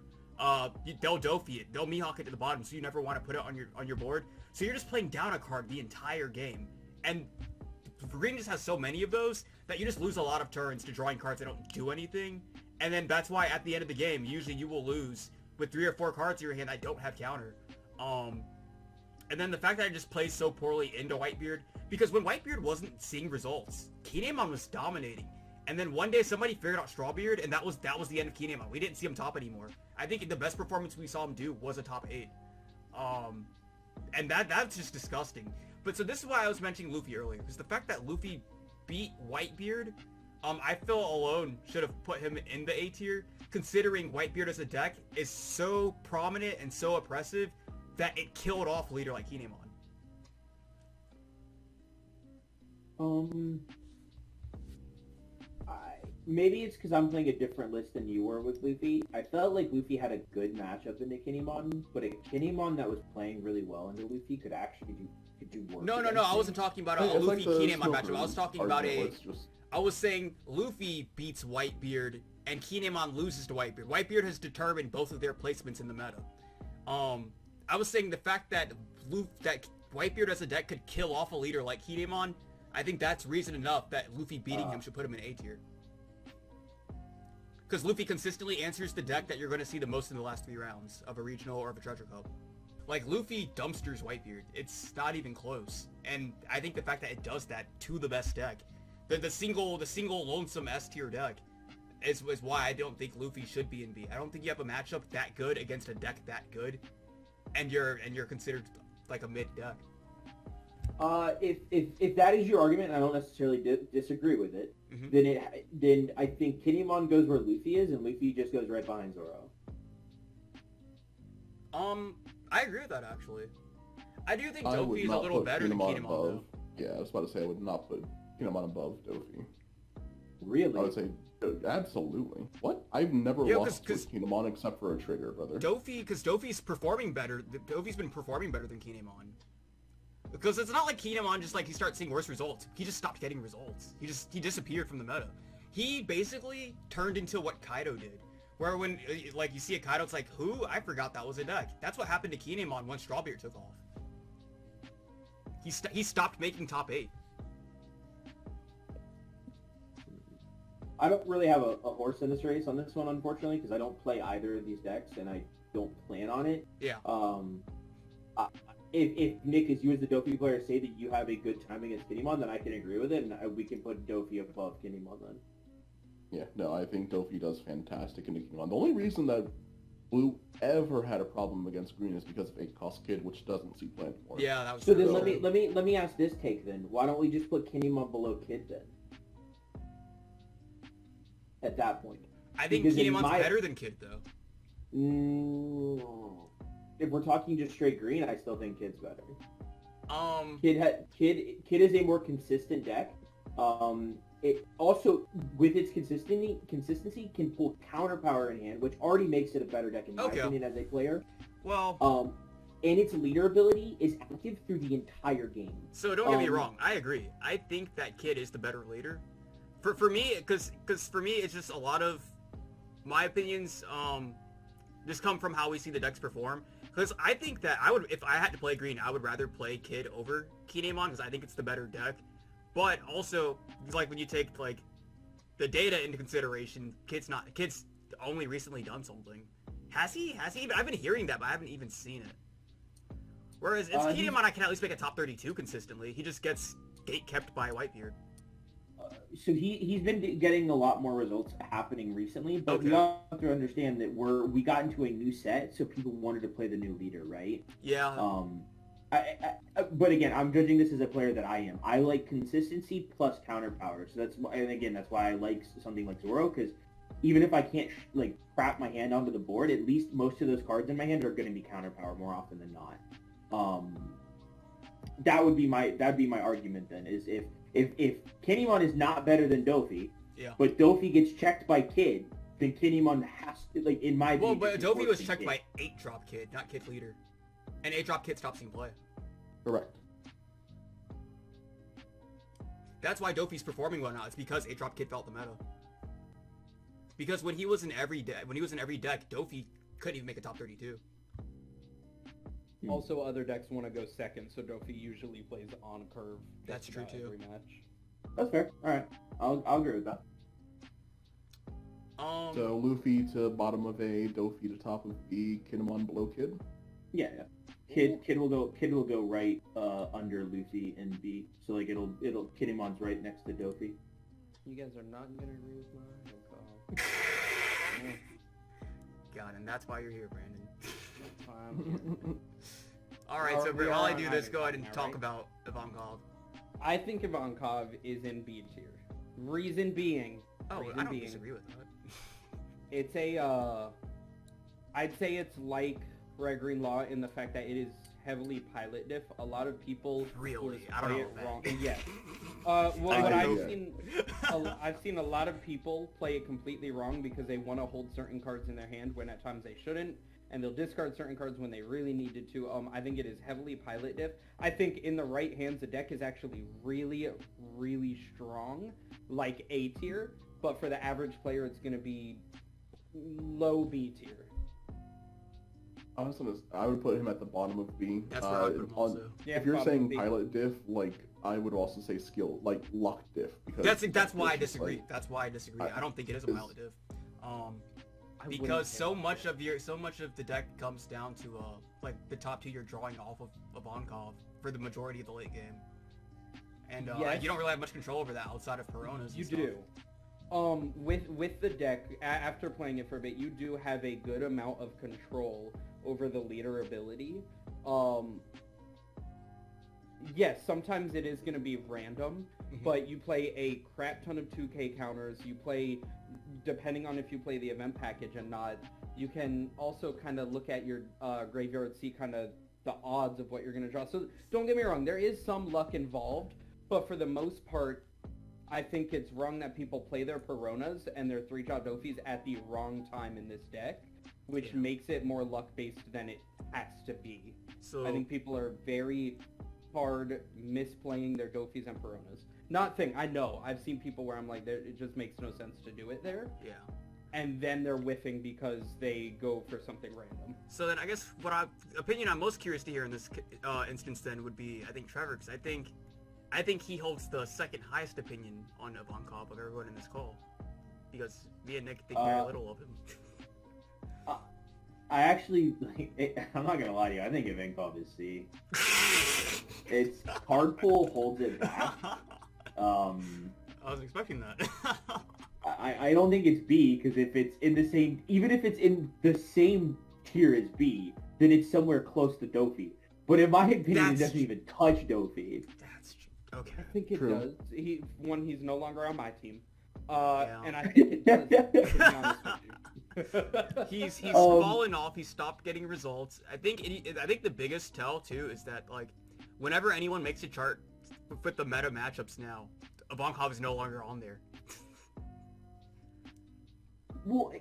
they'll Dofi it, they'll Mihawk it to the bottom, so you never want to put it on your board. So you're just playing down a card the entire game. And green just has so many of those that you just lose a lot of turns to drawing cards that don't do anything. And then that's why at the end of the game, usually you will lose with 3 or 4 cards in your hand that don't have counter. And then the fact that I just plays so poorly into Whitebeard, because when Whitebeard wasn't seeing results, Kinemon was dominating. And then one day somebody figured out Strawbeard, and that was the end of Kinemon. We didn't see him top anymore. I think the best performance we saw him do was a top 8. And that's just disgusting. But so this is why I was mentioning Luffy earlier, because the fact that Luffy beat Whitebeard, I feel alone should have put him in the A tier, considering Whitebeard as a deck is so prominent and so oppressive that it killed off a leader like Kinemon. Maybe it's because I'm playing a different list than you were with Luffy. I felt like Luffy had a good matchup into Kinemon, but a Kinemon that was playing really well into Luffy could actually do work. No, I wasn't talking about a Luffy Kinemon matchup. I was talking about I was saying Luffy beats Whitebeard and Kinemon loses to Whitebeard. Whitebeard has determined both of their placements in the meta. I was saying the fact that Whitebeard as a deck could kill off a leader like Kinemon, I think that's reason enough that Luffy beating him should put him in A tier. Because Luffy consistently answers the deck that you're going to see the most in the last 3 rounds of a regional or of a treasure cup. Like, Luffy dumpsters Whitebeard. It's not even close. And I think the fact that it does that to the best deck, the single lonesome S tier deck, is why I don't think Luffy should be in B. I don't think you have a matchup that good against a deck that good, and you're considered like a mid deck. If that is your argument, and I don't necessarily disagree with it, then I think Kinemon goes where Luffy is, and Luffy just goes right behind Zoro. I agree with that, actually. I do think Dofi is a little better than Kinemon, though. Yeah, I was about to say I would not put Kinemon above Dofi. Really? I would say absolutely. What? I've never lost with Kinemon except for a trigger, brother. Because Dofi's performing better. Dofi's been performing better than Kinemon. Because it's not like Kinemon just like he starts seeing worse results. He just stopped getting results. He disappeared from the meta. He basically turned into what Kaido did. Where when like you see a Kaido, it's like, who? I forgot that was a deck. That's what happened to Kinemon once Strawbeard took off. He stopped making top 8. I don't really have a horse in this race on this one, unfortunately, because I don't play either of these decks, and I don't plan on it. Yeah. If Nick, as you as the Dofi player, say that you have a good time against Kinemon, then I can agree with it, and we can put Dofi above Kinemon then. Yeah, no, I think Dofi does fantastic in Kinemon. The only reason that Blue ever had a problem against Green is because of 8-cost Kid, which doesn't see play anymore. Yeah, that was so true. Then let me ask this take then. Why don't we just put Kinemon below Kid then? At that point. I think Kinemon's better than Kid, though. If we're talking just straight green, I still think Kid's better. Kid is a more consistent deck. It also, with its consistency, can pull counter power in hand, which already makes it a better deck in my opinion as a player. Well, and its leader ability is active through the entire game. So don't get me wrong, I agree. I think that Kid is the better leader. For me, because for me, it's just a lot of my opinions just come from how we see the decks perform. Because I think that if I had to play green, I would rather play Kid over Kinemon because I think it's the better deck. But also, like when you take like the data into consideration, Kid's only recently done something. Has he? I've been hearing that, but I haven't even seen it. Whereas it's Kinemon, I can at least make a top 32 consistently. He just gets gate kept by Whitebeard. So he's been getting a lot more results happening recently, but we all have to understand that we got into a new set, so people wanted to play the new leader, right? Yeah. But again, I'm judging this as a player that I am. I like consistency plus counter power, so that's why I like something like Zoro, because even if I can't crap my hand onto the board, at least most of those cards in my hand are going to be counter power more often than not. That would be my argument then, is if Kinemon is not better than Dofi, but Dofi gets checked by Kid, then Kinemon has to, in my opinion... Well, but Dofi was checked by 8-drop Kid, not Kid leader. And 8-drop Kid stops seeing play. Correct. That's why Dofi's performing well now. It's because 8-Drop Kid felt the meta. Because when he was in every deck, Dofi couldn't even make a top 32. Also, other decks want to go second, so Dofi usually plays on curve. That's true too. Every match. That's fair. All right, I'll agree with that. So Luffy to bottom of A, Dofi to top of B, Kinemon below Kid. Yeah. Kid will go right under Luffy and B. So like it'll Kinemon's right next to Dofi. You guys are not gonna agree with mine. God, and that's why you're here, Brandon. Fine. All right, so while I do this, go ahead and talk about Ivankov. I think Ivankov is in B tier. Reason being. Oh, I don't disagree with that. It's I'd say it's like Red Green Law in the fact that it is heavily pilot diff. A lot of people really, just I don't play know it that. wrong. Yes. I've seen a lot of people play it completely wrong because they want to hold certain cards in their hand when at times they shouldn't, and they'll discard certain cards when they really needed to. I think it is heavily pilot diff. I think in the right hands, the deck is actually really, really strong, like A tier, but for the average player, it's going to be low B tier. I would put him at the bottom of B. That's where I would put him also. If you're saying pilot diff, like I would also say skill, like luck diff. Because that's why I disagree. That's why I disagree. I don't think it is a pilot diff. Because so much of the deck comes down to like the top two you're drawing off of Ivankov for the majority of the late game, and yes. you don't really have much control over that outside of Peronas. You do. With the deck, after playing it for a bit, you do have a good amount of control over the leader ability. Yes, sometimes it is going to be random, but you play a crap ton of 2K counters. You play, depending on if you play the event package and not, you can also kind of look at your graveyard, see kind of the odds of what you're going to draw. So don't get me wrong, there is some luck involved, but for the most part, I think it's wrong that people play their Peronas and their 3-drop Dofis at the wrong time in this deck, which makes it more luck-based than it has to be. So I think people are very hard misplaying their Dofis and Peronas. I know, I've seen people where I'm like, it just makes no sense to do it there. Yeah. And then they're whiffing because they go for something random. So then I guess opinion I'm most curious to hear in this instance then would be, I think, Trevor, because I think he holds the second highest opinion on Ivankov of everyone in this call, because me and Nick think very little of him. I actually, I'm not gonna lie to you, I think Ivankov is C. It's card pool holds it back. I was expecting that. I don't think it's B, because if it's in the same, even if it's in the same tier as B, then it's somewhere close to Dofi. But in my opinion, it doesn't even touch Dofi. That's true. Okay. I think it does. He's no longer on my team. Yeah. And I think it does, to be honest with you. He's fallen off. He stopped getting results. I think the biggest tell too is that like whenever anyone makes a chart with the meta matchups now, Ivankov is no longer on there. Well,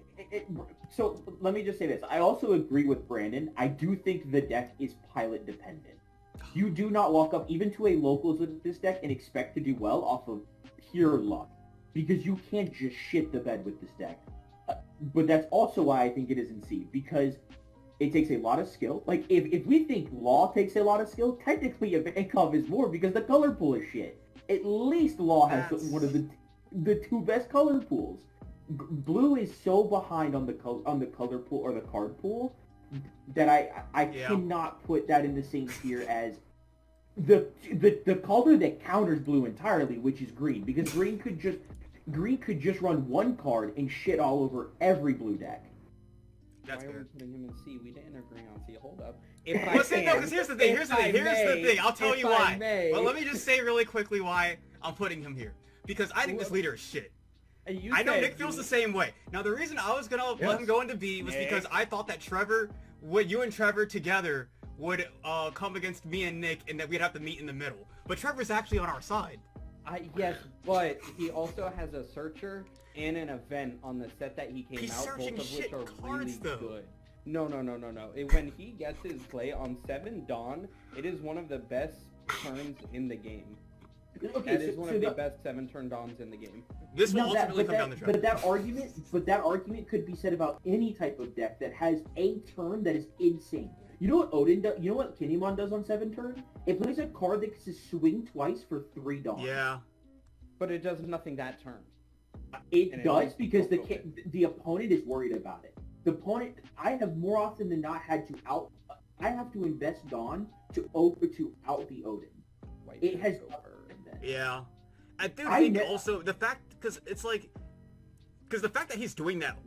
so let me just say this. I also agree with Brandon. I do think the deck is pilot dependent. You do not walk up even to a locals with this deck and expect to do well off of pure luck, because you can't just shit the bed with this deck. But that's also why I think it is in C, because it takes a lot of skill. Like, if we think Law takes a lot of skill, technically Ivankov is more, because the color pool is shit. At least Law has one of the two best color pools. Blue is so behind on the color pool or the card pool that I cannot put that in the same tier as the color that counters blue entirely, which is green, because green could just run one card and shit all over every blue deck. That's Why fair. are we putting him in C? We didn't agree on C. Hold up. Because here's the thing. I'll tell you why. But let me just say really quickly why I'm putting him here. Because I think this leader is shit. I know Nick feels the same way. Now the reason I was gonna let him go into B was because I thought that you and Trevor together would come against me and Nick, and that we'd have to meet in the middle. But Trevor's actually on our side. Yes, but he also has a searcher and an event on the set that he came out, both of which are really good. No. When he gets his play on 7 Dawn, it is one of the best turns in the game. Okay, That is one of the best 7-turn Dons in the game. This will Now ultimately come down the track. But that argument could be said about any type of deck that has a turn that is insane. You know what Oden does? You know what Kinemon does on 7 turn? It plays a card that can swing twice for 3 Dons. Yeah. But it does nothing that turn. It does because the opponent is worried about it. The opponent, I have more often than not had to I have to invest Dawn to out the Oden. It has Yeah. I do think also the fact, because the fact that he's doing that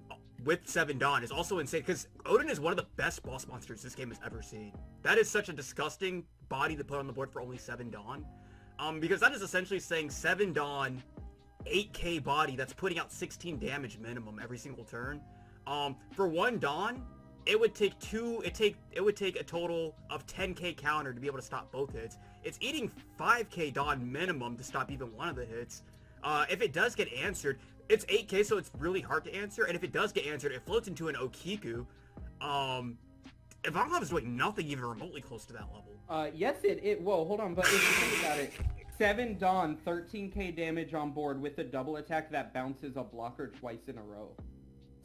with 7 Dawn is also insane, because Oden is one of the best boss monsters this game has ever seen. That is such a disgusting body to put on the board for only 7 Dawn. Because that is essentially saying 7 Dawn, 8k body that's putting out 16 damage minimum every single turn. For 1 Dawn, it would take a total of 10k counter to be able to stop both hits. It's eating 5k Dawn minimum to stop even one of the hits. If it does get answered, it's 8k, so it's really hard to answer, and if it does get answered, it floats into an Okiku. Ivankov is doing nothing even remotely close to that level. Yes, whoa, hold on, but if you think about it, 7 Dawn, 13k damage on board with a double attack that bounces a blocker twice in a row.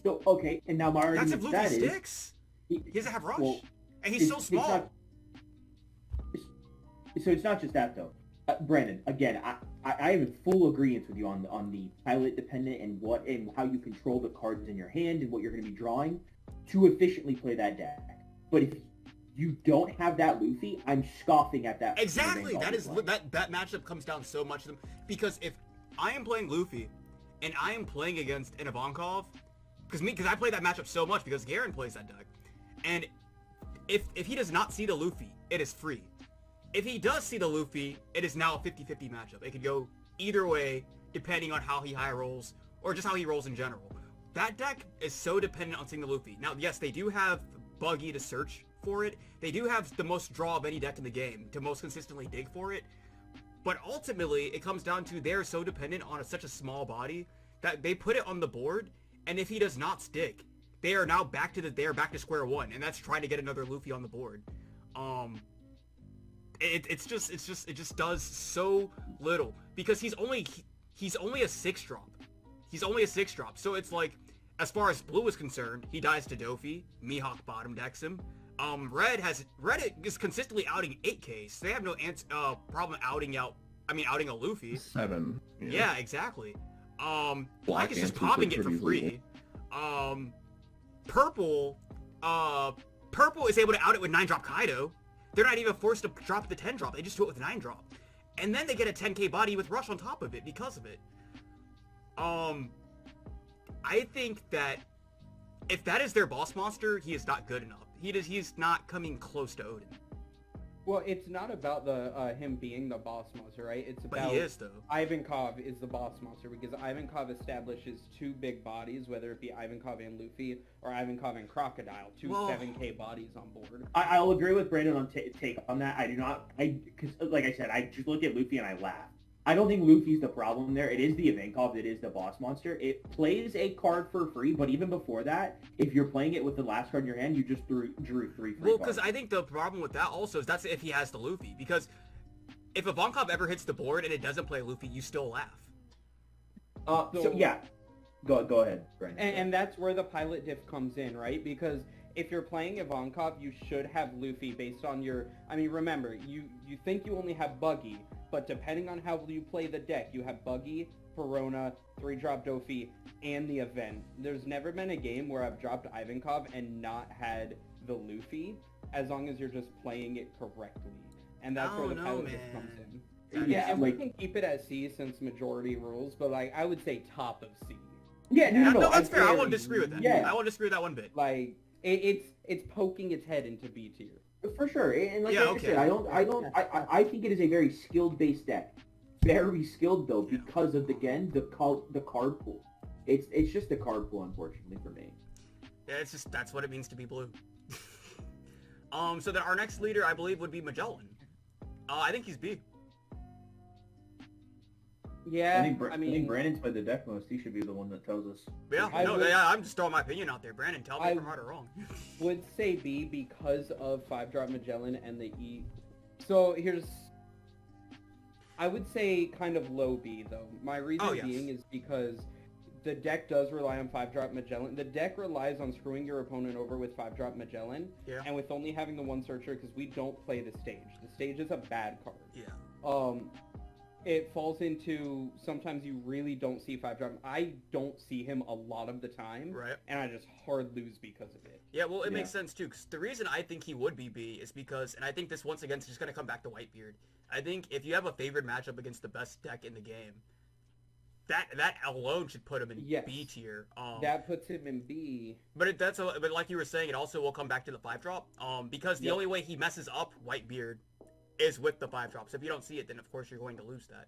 So, okay, and now my argument That's if Luffy sticks. He doesn't have rush. Well, and he's so small. So it's not just that, though. Brandon, again, I am in full agreement with you on the pilot dependent and how you control the cards in your hand and what you're going to be drawing to efficiently play that deck. But if you don't have that Luffy, I'm scoffing at that. Exactly. That matchup comes down so much to them, because if I am playing Luffy and I am playing against an Ivankov, because I play that matchup so much because Garen plays that deck, and if he does not see the Luffy, it is free. If he does see the Luffy, it is now a 50-50 matchup. It could go either way depending on how he high rolls or just how he rolls in general. That deck is so dependent on seeing the Luffy. Now, yes, they do have Buggy to search for it. They do have the most draw of any deck in the game to most consistently dig for it. But ultimately, it comes down to they're so dependent on such a small body that they put it on the board, and if he does not stick, they are now back to square one, and that's trying to get another Luffy on the board. It just does so little because he's only a 6-drop. He's only a 6-drop. So it's like, as far as blue is concerned, he dies to Dofi. Mihawk bottom decks him. Red is consistently outing 8Ks. So they have no problem outing a Luffy. 7. Yeah, exactly. Black is just popping it for free. Purple is able to out it with 9-drop Kaido. They're not even forced to drop the 10-drop. They just do it with 9-drop. And then they get a 10k body with Rush on top of it because of it. I think that if that is their boss monster, he is not good enough. He's not coming close to Oden. Well, it's not about him being the boss monster, right? It's about... But he is, though. Ivankov is the boss monster because Ivankov establishes 2 big bodies, whether it be Ivankov and Luffy or Ivankov and Crocodile, 2 7k bodies on board. I'll agree with Brandon on take on that. Because like I said, I just look at Luffy and I laugh. I don't think Luffy's the problem there. It is the Ivankov that is the boss monster. It plays a card for free, but even before that, if you're playing it with the last card in your hand, you just drew 3 free cards. Well, because I think the problem with that also is that's if he has the Luffy. Because if Ivankov ever hits the board and it doesn't play Luffy, you still laugh. So yeah. Go ahead, Brandon. And that's where the pilot diff comes in, right? Because if you're playing Ivankov, you should have Luffy based on your... I mean, remember, you think you only have Buggy, but depending on how you play the deck, you have Buggy, Perona, 3-drop Dofi, and the event. There's never been a game where I've dropped Ivankov and not had the Luffy, as long as you're just playing it correctly. And that's where the pilot diff comes in. Yeah, and we can keep it at C since majority rules, but like I would say top of C. Yeah, no, that's fair. I won't disagree with that. Yeah. I won't disagree with that one bit. Like it's poking its head into B tier. For sure, and like I said, I think it is a very skilled based deck. Very skilled though, because of the card pool. It's just a card pool, unfortunately for me. Yeah, that's what it means to be blue. So then our next leader, I believe, would be Magellan. I think he's B. Yeah, I think Brandon's played the deck most. He should be the one that tells us. Yeah, I'm just throwing my opinion out there. Brandon, tell me if I'm right or wrong. Would say B because of 5-drop Magellan and the E. So here's... I would say kind of low B, though. My reason yes. being is because the deck does rely on 5-drop Magellan. The deck relies on screwing your opponent over with 5-drop Magellan, and with only having the one searcher, because we don't play the stage. The stage is a bad card. Yeah. It falls into, sometimes you really don't see 5-drop. I don't see him a lot of the time, Right. and I just hard lose because of it. Yeah, well, it makes sense, too, because the reason I think he would be B is because, and I think this, once again, is just going to come back to Whitebeard. I think if you have a favored matchup against the best deck in the game, that alone should put him in B tier. That puts him in B. But but like you were saying, it also will come back to the 5-drop, because the only way he messes up Whitebeard is with the 5-drop. So if you don't see it, then of course you're going to lose that.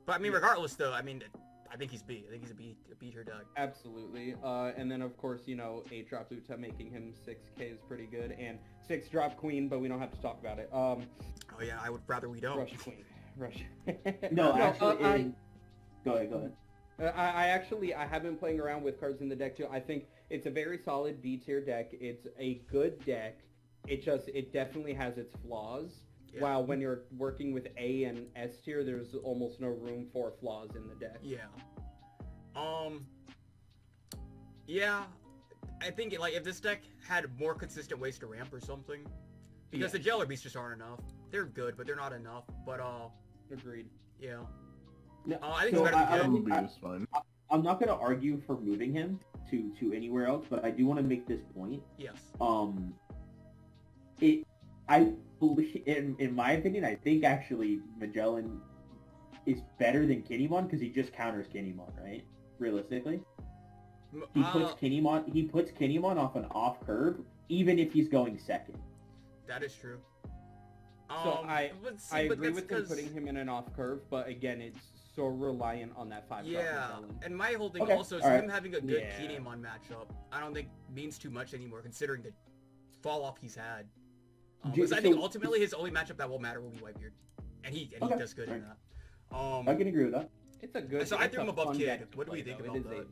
But I mean, regardless, though, I mean, I think he's B. I think he's a B tier deck. Absolutely. And then, of course, 8-drop Uta making him 6k is pretty good. And 6-drop Queen, but we don't have to talk about it. Oh, yeah, I would rather we don't. Rush Queen. Rush. No, actually, go ahead. I have been playing around with cards in the deck, too. I think it's a very solid B tier deck. It's a good deck. It definitely has its flaws. Yeah. While when you're working with A and S tier, there's almost no room for flaws in the deck. Yeah. Yeah. I think if this deck had more consistent ways to ramp or something, because the Jailer Beasts just aren't enough. They're good, but they're not enough. But agreed. Yeah. No, I think it's better than good. I'm not going to argue for moving him to anywhere else, but I do want to make this point. Yes. I believe, in my opinion, I think actually Magellan is better than Kinemon because he just counters Kinemon, right? Realistically, he puts Kinemon off an off curve, even if he's going second. That is true. So I agree with him putting him in an off curve, but again, it's so reliant on that 5-drop Magellan. And my whole thing also is him having a good Kinemon matchup. I don't think means too much anymore, considering the fall off he's had. Because I think ultimately his only matchup that will matter will be Whitebeard, and he does good in that. I can agree with that. It's a good. So I threw him above Kid. What do we think about that?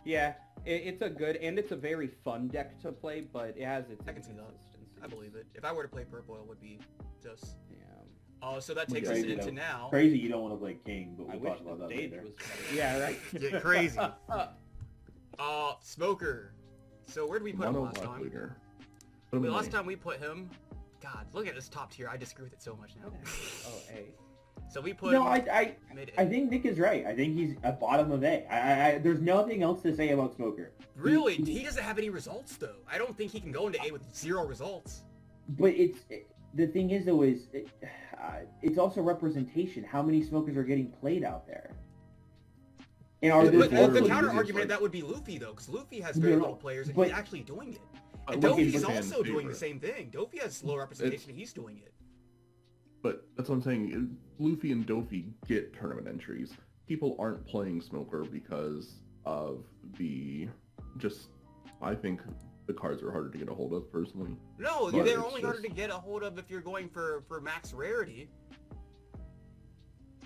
Yeah, it's a good, and it's a very fun deck to play, but it has its. I can see that. I believe it. If I were to play purple, it would be just. Yeah. So that takes us into now. Crazy, you don't want to play King, but we'll talk about that later. Yeah, right. Yeah, crazy. Smoker. So where did we put him last time? Last time we put him. God, look at this top tier. I disagree with it so much now. So we put. No, I think Nick is right. I think he's at bottom of A. There's nothing else to say about Smoker. Really, he doesn't have any results though. I don't think he can go into A with 0 results. But the thing is though it's also representation. How many Smokers are getting played out there? And are the counter argument that would be Luffy though, because Luffy has very little players and he's actually doing it. And Dofi's also doing the same thing. Dofi has low representation and he's doing it. But that's what I'm saying. Luffy and Dofi get tournament entries. People aren't playing Smoker because of I think the cards are harder to get a hold of, personally. No, they're only harder to get a hold of if you're going for max rarity.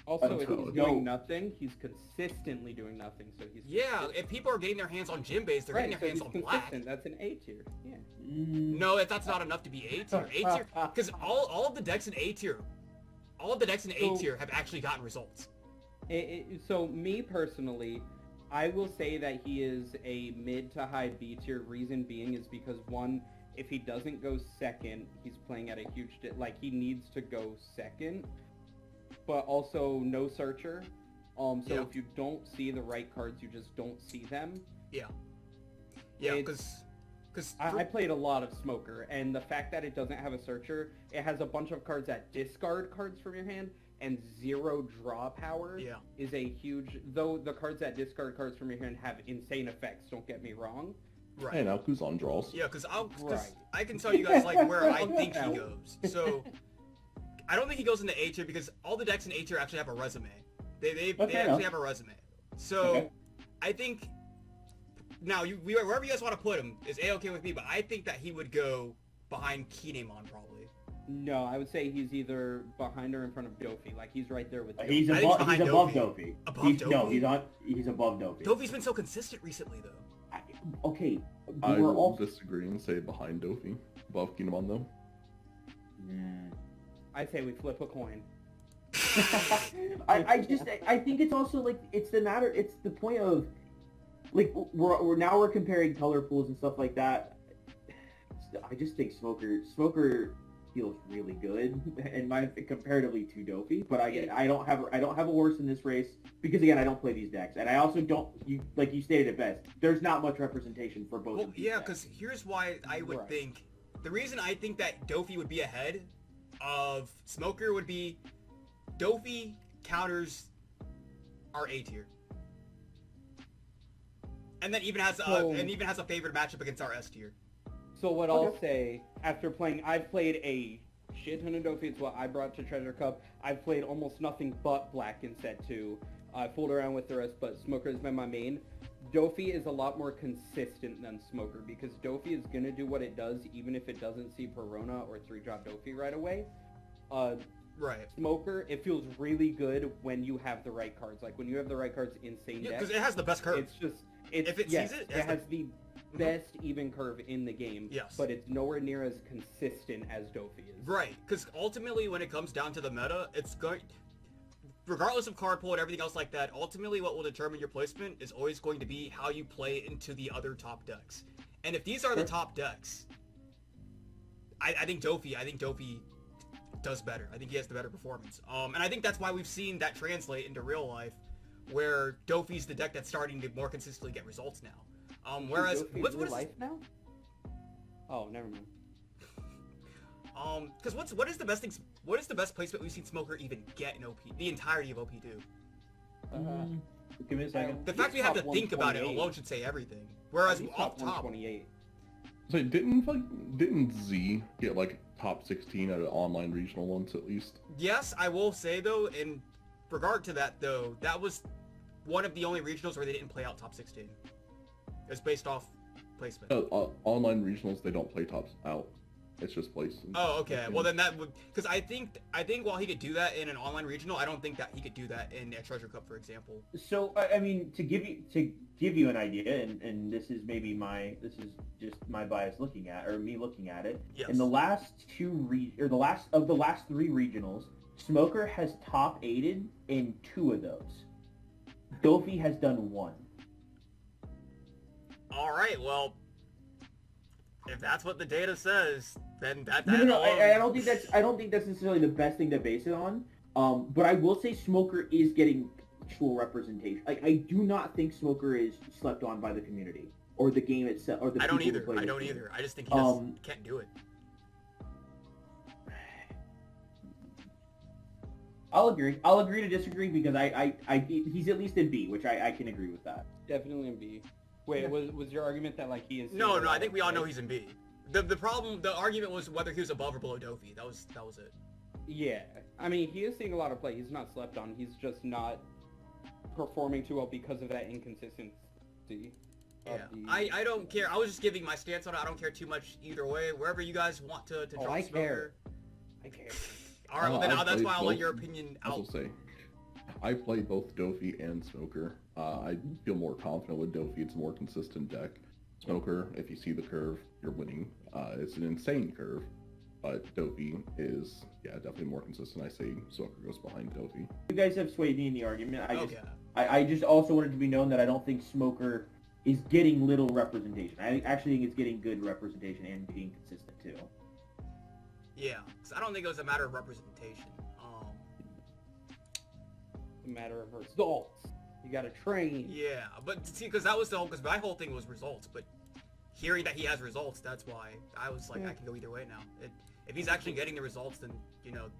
Also, if he's doing nothing, he's consistently doing nothing, so he's... Yeah, if people are getting their hands on Jimbei's, they're getting their hands on black. That's an A tier, yeah. No, that's not enough to be A tier. A tier, because all of the decks in A tier, have actually gotten results. So, me personally, I will say that he is a mid to high B tier. Reason being is because, one, if he doesn't go second, he's playing at a huge... he needs to go second. But also no searcher. If you don't see the right cards, you just don't see them. Yeah. Yeah, because I played a lot of Smoker, and the fact that it doesn't have a searcher, it has a bunch of cards that discard cards from your hand, and 0 draw power is a huge... Though the cards that discard cards from your hand have insane effects, don't get me wrong. Right. And Alkuzan draws. Yeah, because I can tell you guys where I think he goes. So... I don't think he goes into A tier because all the decks in A tier actually have a resume. They actually have a resume. So I think now wherever you guys want to put him is A-okay with me, but I think that he would go behind Kinemon probably. No, I would say he's either behind or in front of Dofi. He's right there with Dofi. He's above Dofi. No, he's above Dofi. Dofi's been so consistent recently though. I will disagree and say behind Dofi. Above Kinemon though. I'd say we flip a coin. I think it's also like it's the point of like we're comparing color pools and stuff like that. I just think Smoker feels really good in my comparatively to Dofi, but I don't have a horse in this race because again I don't play these decks, and I also don't like you stated it best. There's not much representation for both. Well, of these yeah, decks. because here's why I would think the reason I think that Dofi would be ahead of Smoker would be Dofi counters our A tier, and then even has a favored matchup against our S tier. So what I'll say, after playing, I've played a shit ton of Dofi. It's what I brought to Treasure Cup. I've played almost nothing but Black in set 2. I fooled around with the rest, but Smoker has been my main. Dofi is a lot more consistent than Smoker because Dofi is going to do what it does even if it doesn't see Perona or 3-drop Dofi right away. Right. Smoker, it feels really good when you have the right cards. Like when you have the right cards, insane deck. Because it has the best curve. It's just, if it sees it, has the best even curve in the game. Yes. But it's nowhere near as consistent as Dofi is. Right, because ultimately when it comes down to the meta, it's going... Regardless of card pool and everything else like that, ultimately what will determine your placement is always going to be how you play into the other top decks. And if these are the top decks, I think Dofi does better. I think he has the better performance. And I think that's why we've seen that translate into real life, where Dofi's the deck that's starting to more consistently get results now. Whereas what is life now? Oh, never mind. Because what is the best thing? What is the best placement we've seen Smoker even get in OP? The entirety of OP2. Give me a second. The fact we have to think about it alone should say everything. Whereas off top, 128. So didn't Z get like top 16 at an online regional once at least? yes, I will say though, in regard to that though, that was one of the only regionals where they didn't play out top 16. It's based off placement. Online regionals, they don't play tops out. It's just place. Oh, okay. Well, then that would... Because I think while he could do that in an online regional, I don't think that he could do that in a Treasure Cup, for example. So I mean, to give you an idea, and this is just my bias looking at it. Yes. In the last the last 3 regionals, Smoker has top 8'd in 2 of those. Dofi has done 1. All right. Well, if that's what the data says, then that No. I don't think that's necessarily the best thing to base it on. But I will say Smoker is getting actual representation. Like I do not think Smoker is slept on by the community or the game itself or the. I don't either. I just think he can't do it. I'll agree to disagree because he's at least in B, which I can agree with that. Definitely in B. Wait, was your argument that like he is? No, I think we all know he's in B. The argument was whether he was above or below Dofi. That was it. Yeah, I mean he is seeing a lot of play. He's not slept on. He's just not performing too well because of that inconsistency. Yeah, I don't care. I was just giving my stance on it. I don't care too much either way. Wherever you guys want to drop I Smoker. care. All right, well then that's why I'll let your opinion out. I will say, I play both Dofi and Smoker. I feel more confident with Dofi. It's a more consistent deck. Smoker, if you see the curve, you're winning. It's an insane curve, but Dofi is, definitely more consistent. I say Smoker goes behind Dofi. You guys have swayed me in the argument. Okay. I just also wanted to be known that I don't think Smoker is getting little representation. I actually think it's getting good representation and being consistent too. Yeah, because I don't think it was a matter of representation. It's a matter of results. You gotta train. Yeah, but see, because that was because my whole thing was results, but hearing that he has results, that's why I was like, I can go either way now. If he's actually getting the results, then,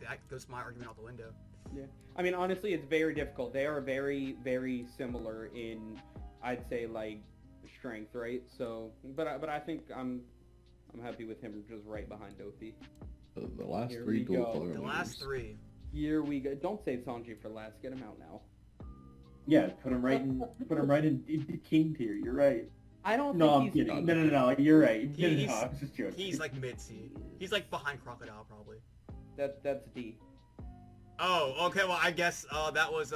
that goes my argument out the window. Yeah. I mean, honestly, it's very difficult. They are very, very similar in, I'd say, like, strength, right? So, but I think I'm happy with him just right behind Dofi. The last Here 3 we dual go. color The last 3. Here we go. Don't save Sanji for last. Get him out now. Yeah, put him right in king tier. You're right. I don't No, I'm think he's... kidding. No, you're right. He's- No, I was just joking. He's like mid-C. He's like behind Crocodile, probably. That's D. Oh, okay, well, I guess that was,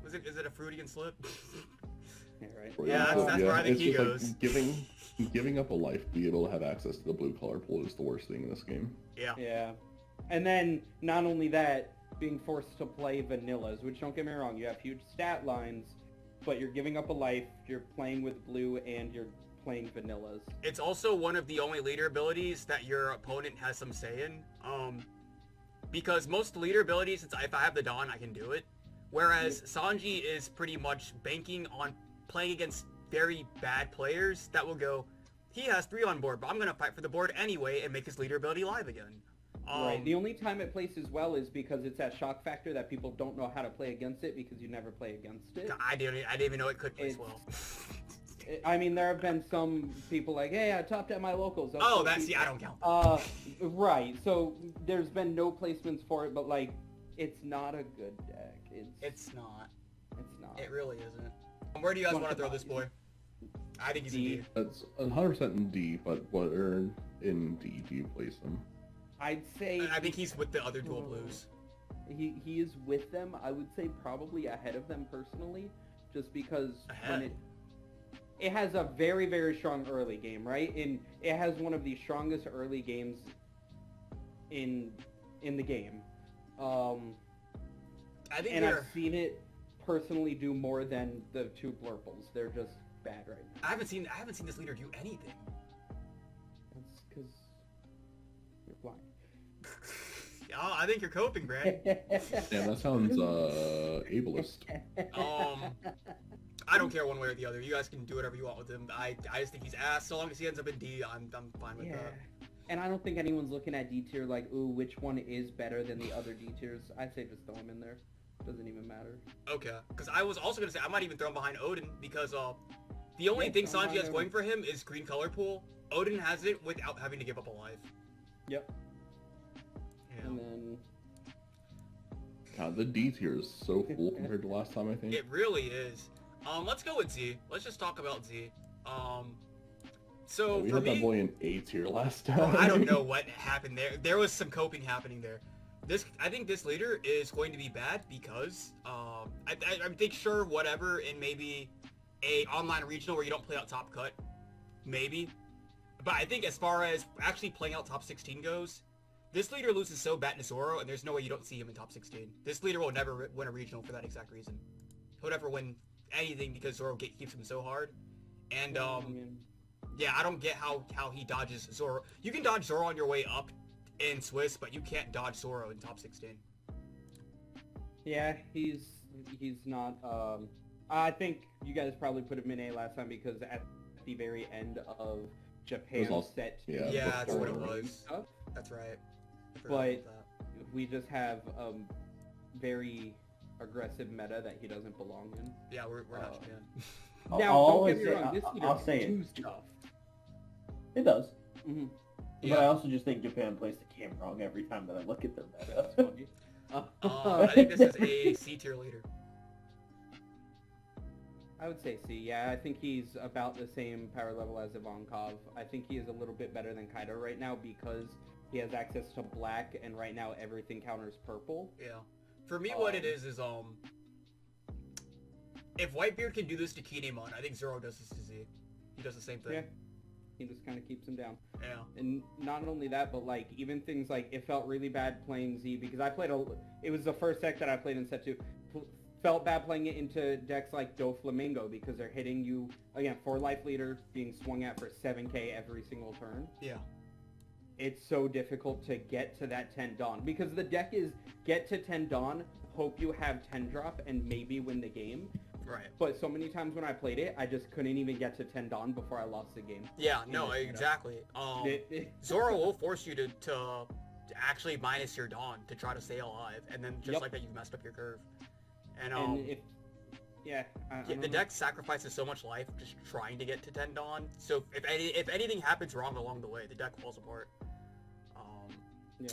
is it a Freudian slip? Yeah, right. Yeah, that's where I think it's he just goes. Like giving up a life to be able to have access to the blue color pool is the worst thing in this game. Yeah. Yeah. And then, not only that, being forced to play vanillas, which, don't get me wrong, you have huge stat lines, but you're giving up a life, you're playing with blue, and you're playing vanillas. It's also one of the only leader abilities that your opponent has some say in. Because most leader abilities, if I have the Dawn, I can do it. Whereas Sanji is pretty much banking on playing against very bad players that will go, he has 3 on board, but I'm going to fight for the board anyway and make his leader ability live again. Right. The only time it places well is because it's that shock factor that people don't know how to play against it because you never play against it. I didn't even know it could place well. I mean, there have been some people like, hey, I topped at my locals. I don't count. Right. So there's been no placements for it, but like, it's not a good deck. It's not. It's not. It really isn't. Where do you guys want to throw this boy? I think he's in D. That's 100% in D, but where in D do you place him? I'd say... I think he's with the other dual blues. He is with them. I would say probably ahead of them personally, just because when it has a very, very strong early game, right? And it has one of the strongest early games in the game. I think I've seen it personally do more than the 2 blurples. They're just bad right now. I haven't seen this leader do anything. That's because you're blind. Oh, I think you're coping, Brad. Yeah, that sounds ableist. I don't care one way or the other. You guys can do whatever you want with him. I just think he's ass. So long as he ends up in D, I'm fine with that. And I don't think anyone's looking at D tier like, ooh, which one is better than the other D tiers. I'd say just throw him in there. Doesn't even matter. Okay, because I was also going to say I might even throw him behind Oden because the only thing Sanji has going for him is green color pool. Oden has it without having to give up a life. Yep. Yeah. And then... God, the D tier is so full compared to last time, I think. It really is. Let's go with Z. Let's just talk about Z. So we for had me, that boy in A tier last time. I don't know what happened there. There was some coping happening there. I think this leader is going to be bad because I think sure whatever in maybe a online regional where you don't play out top cut, maybe. But I think as far as actually playing out top 16 goes, this leader loses so bad to Zoro, and there's no way you don't see him in top 16. This leader will never win a regional for that exact reason. He'll never win anything because Zoro keeps him so hard. And yeah, I don't get how he dodges Zoro. You can dodge Zoro on your way up in Swiss, but you can't dodge Zoro in top 16. Yeah, he's not. I think you guys probably put him in A last time because at the very end of Japan's set. Yeah, that's what it was. That's right. But we just have very aggressive meta that he doesn't belong in. Yeah, we're not Japan. Now, don't get me wrong, this leader I'll say two's it. tough. It does. Mm-hmm. But I also just think Japan plays the game wrong every time that I look at their meta. That's funny. I think this is a C tier leader. I would say C, yeah. I think he's about the same power level as Ivankov. I think he is a little bit better than Kaido right now because he has access to black, and right now everything counters purple. Yeah. For me, what it is if Whitebeard can do this to Kinemon, I think Zoro does this to Z. He does the same thing. Yeah. He just kind of keeps him down. Yeah. And not only that, but like even things like it felt really bad playing Z because I played it was the first deck that I played in set 2. Felt bad playing it into decks like Doflamingo because they're hitting you again 4 life leader being swung at for 7k every single turn. Yeah. It's so difficult to get to that 10 Dawn because the deck is get to 10 Dawn, hope you have 10 drop, and maybe win the game. Right. But so many times when I played it, I just couldn't even get to 10 Dawn before I lost the game. Yeah, no, exactly. Zoro will force you to actually minus your Dawn to try to stay alive, and then just like that, you've messed up your curve. And if the deck sacrifices so much life just trying to get to 10 Dawn. So if anything happens wrong along the way, the deck falls apart. Yeah.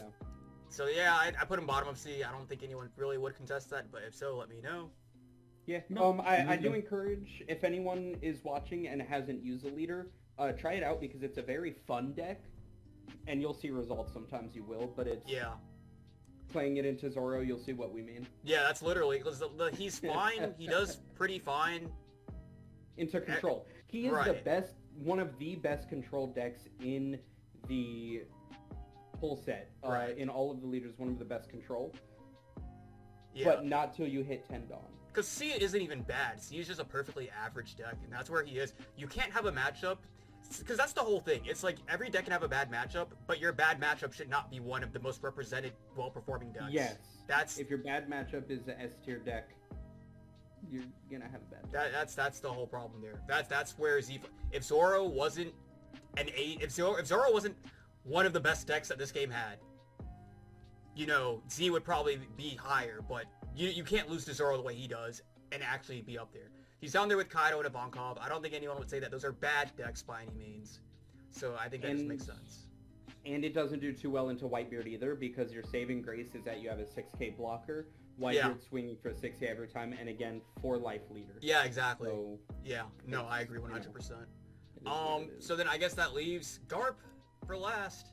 So yeah, I put him bottom of C. I don't think anyone really would contest that, but if so, let me know. Yeah. I do encourage if anyone is watching and hasn't used a leader, try it out because it's a very fun deck, and you'll see results. Sometimes you will, but it's playing it into Zoro, you'll see what we mean. Yeah, that's literally because he's fine. He does pretty fine. Into control. He is one of the best control decks in the whole set. In all of the leaders, one of the best control. Yeah. but not till you hit 10 Dawn. Because C isn't even bad. C is just a perfectly average deck, and that's where he is. You can't have a matchup, because that's the whole thing. It's like every deck can have a bad matchup, but your bad matchup should not be one of the most represented, well-performing decks. Yes. That's If your bad matchup is a S tier deck, you're gonna have a bad deck. that's the whole problem there. That's where Z. If Zoro wasn't an 8, if Zoro wasn't one of the best decks that this game had, you know, Z would probably be higher, but you can't lose to Zoro the way he does and actually be up there. He's down there with Kaido and Ivankov. I don't think anyone would say that those are bad decks by any means. So I think that just makes sense. And it doesn't do too well into Whitebeard either, because your saving grace is that you have a 6k blocker, Whitebeard swinging for 6k every time, and again, 4 life leader. Yeah, exactly. So, yeah, no, I agree 100%. So So then I guess that leaves Garp for last.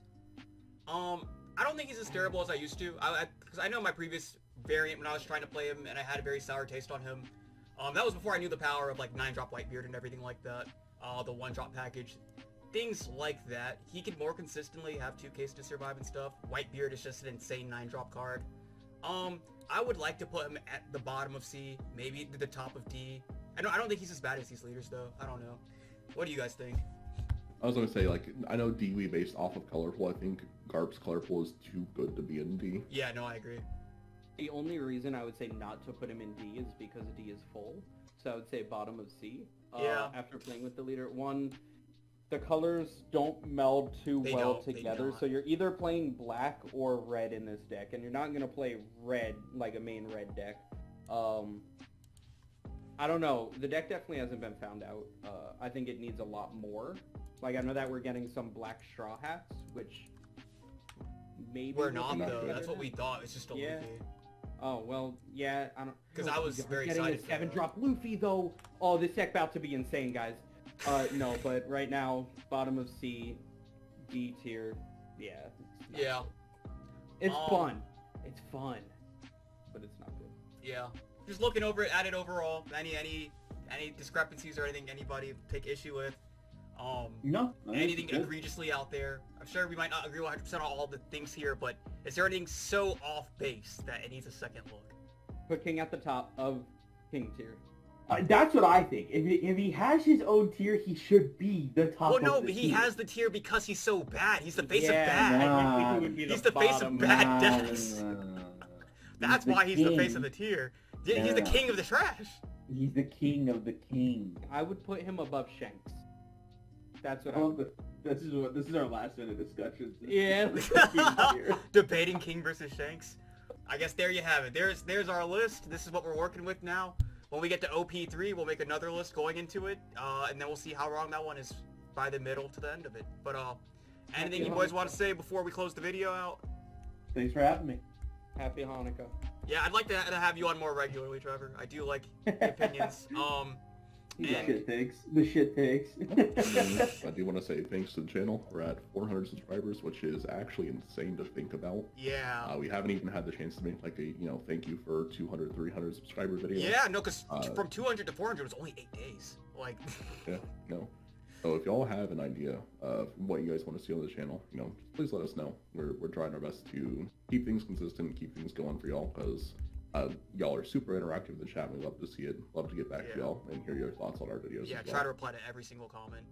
I don't think he's as terrible as I used to. Because I know my previous variant when I was trying to play him, and I had a very sour taste on him. That was before I knew the power of like 9-drop Whitebeard and everything like that. The 1-drop package. Things like that. He could more consistently have 2Ks to survive and stuff. Whitebeard is just an insane 9-drop card. I would like to put him at the bottom of C, maybe to the top of D. I don't think he's as bad as these leaders though. I don't know. What do you guys think? I was gonna say, like, I know D we based off of colorful. I think Garp's colorful is too good to be in D. Yeah, no, I agree. the only reason I would say not to put him in D is because D is full. So I would say bottom of C. Yeah. After playing with the leader. One, the colors don't meld too well together. So you're either playing black or red in this deck, and you're not going to play red like a main red deck. I don't know. The deck definitely hasn't been found out. I think it needs a lot more. Like, I know that we're getting some black straw hats, which maybe... We're not, though. That's what we thought. It's just a Luffy. Oh, well, yeah, I don't... Because I was very getting excited. a 7-drop Luffy, though. Oh, this deck about to be insane, guys. No, but right now, bottom of C, D tier, yeah. Yeah. It's fun. It's fun. But it's not good. Yeah. Just looking over it, at it overall, any discrepancies or anything anybody take issue with? No. Anything egregiously out there? I'm sure we might not agree 100% on all the things here, but is there anything so off base that it needs a second look? Put King at the top of King tier. That's what I think. If he has his own tier, he should be the top. Well, no, of the he tier. has the tier because he's so bad. He's the face of Yeah, bad. I think would be He's the face of bottom. bad decks. That's why he's the face of the tier. He's the king of the trash. He's the king of the king. I would put him above Shanks. That's what This is our last minute discussion. Yeah. Debating King versus Shanks. I guess there you have it. There's our list. This is what we're working with now. When we get to OP3, we'll make another list going into it, and then we'll see how wrong that one is by the middle to the end of it. But anything you boys want to say before we close the video out? Thanks for having me. Happy Hanukkah. Yeah, I'd like to have you on more regularly, Trevor. I do like the opinions. The shit takes. I do want to say thanks to the channel. We're at 400 subscribers, which is actually insane to think about. Yeah. We haven't even had the chance to make like a, thank you for 200, 300 subscriber video. Yeah, no, because from 200 to 400 was only 8 days. Like. Yeah, no. So if y'all have an idea of what you guys want to see on the channel, please let us know. We're trying our best to keep things consistent, keep things going for y'all, because y'all are super interactive in the chat. We love to see it. Love to get back to y'all and hear your thoughts on our videos. Yeah, as well. try to reply to every single comment.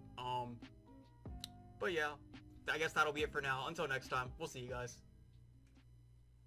But yeah, I guess that'll be it for now. Until next time, we'll see you guys.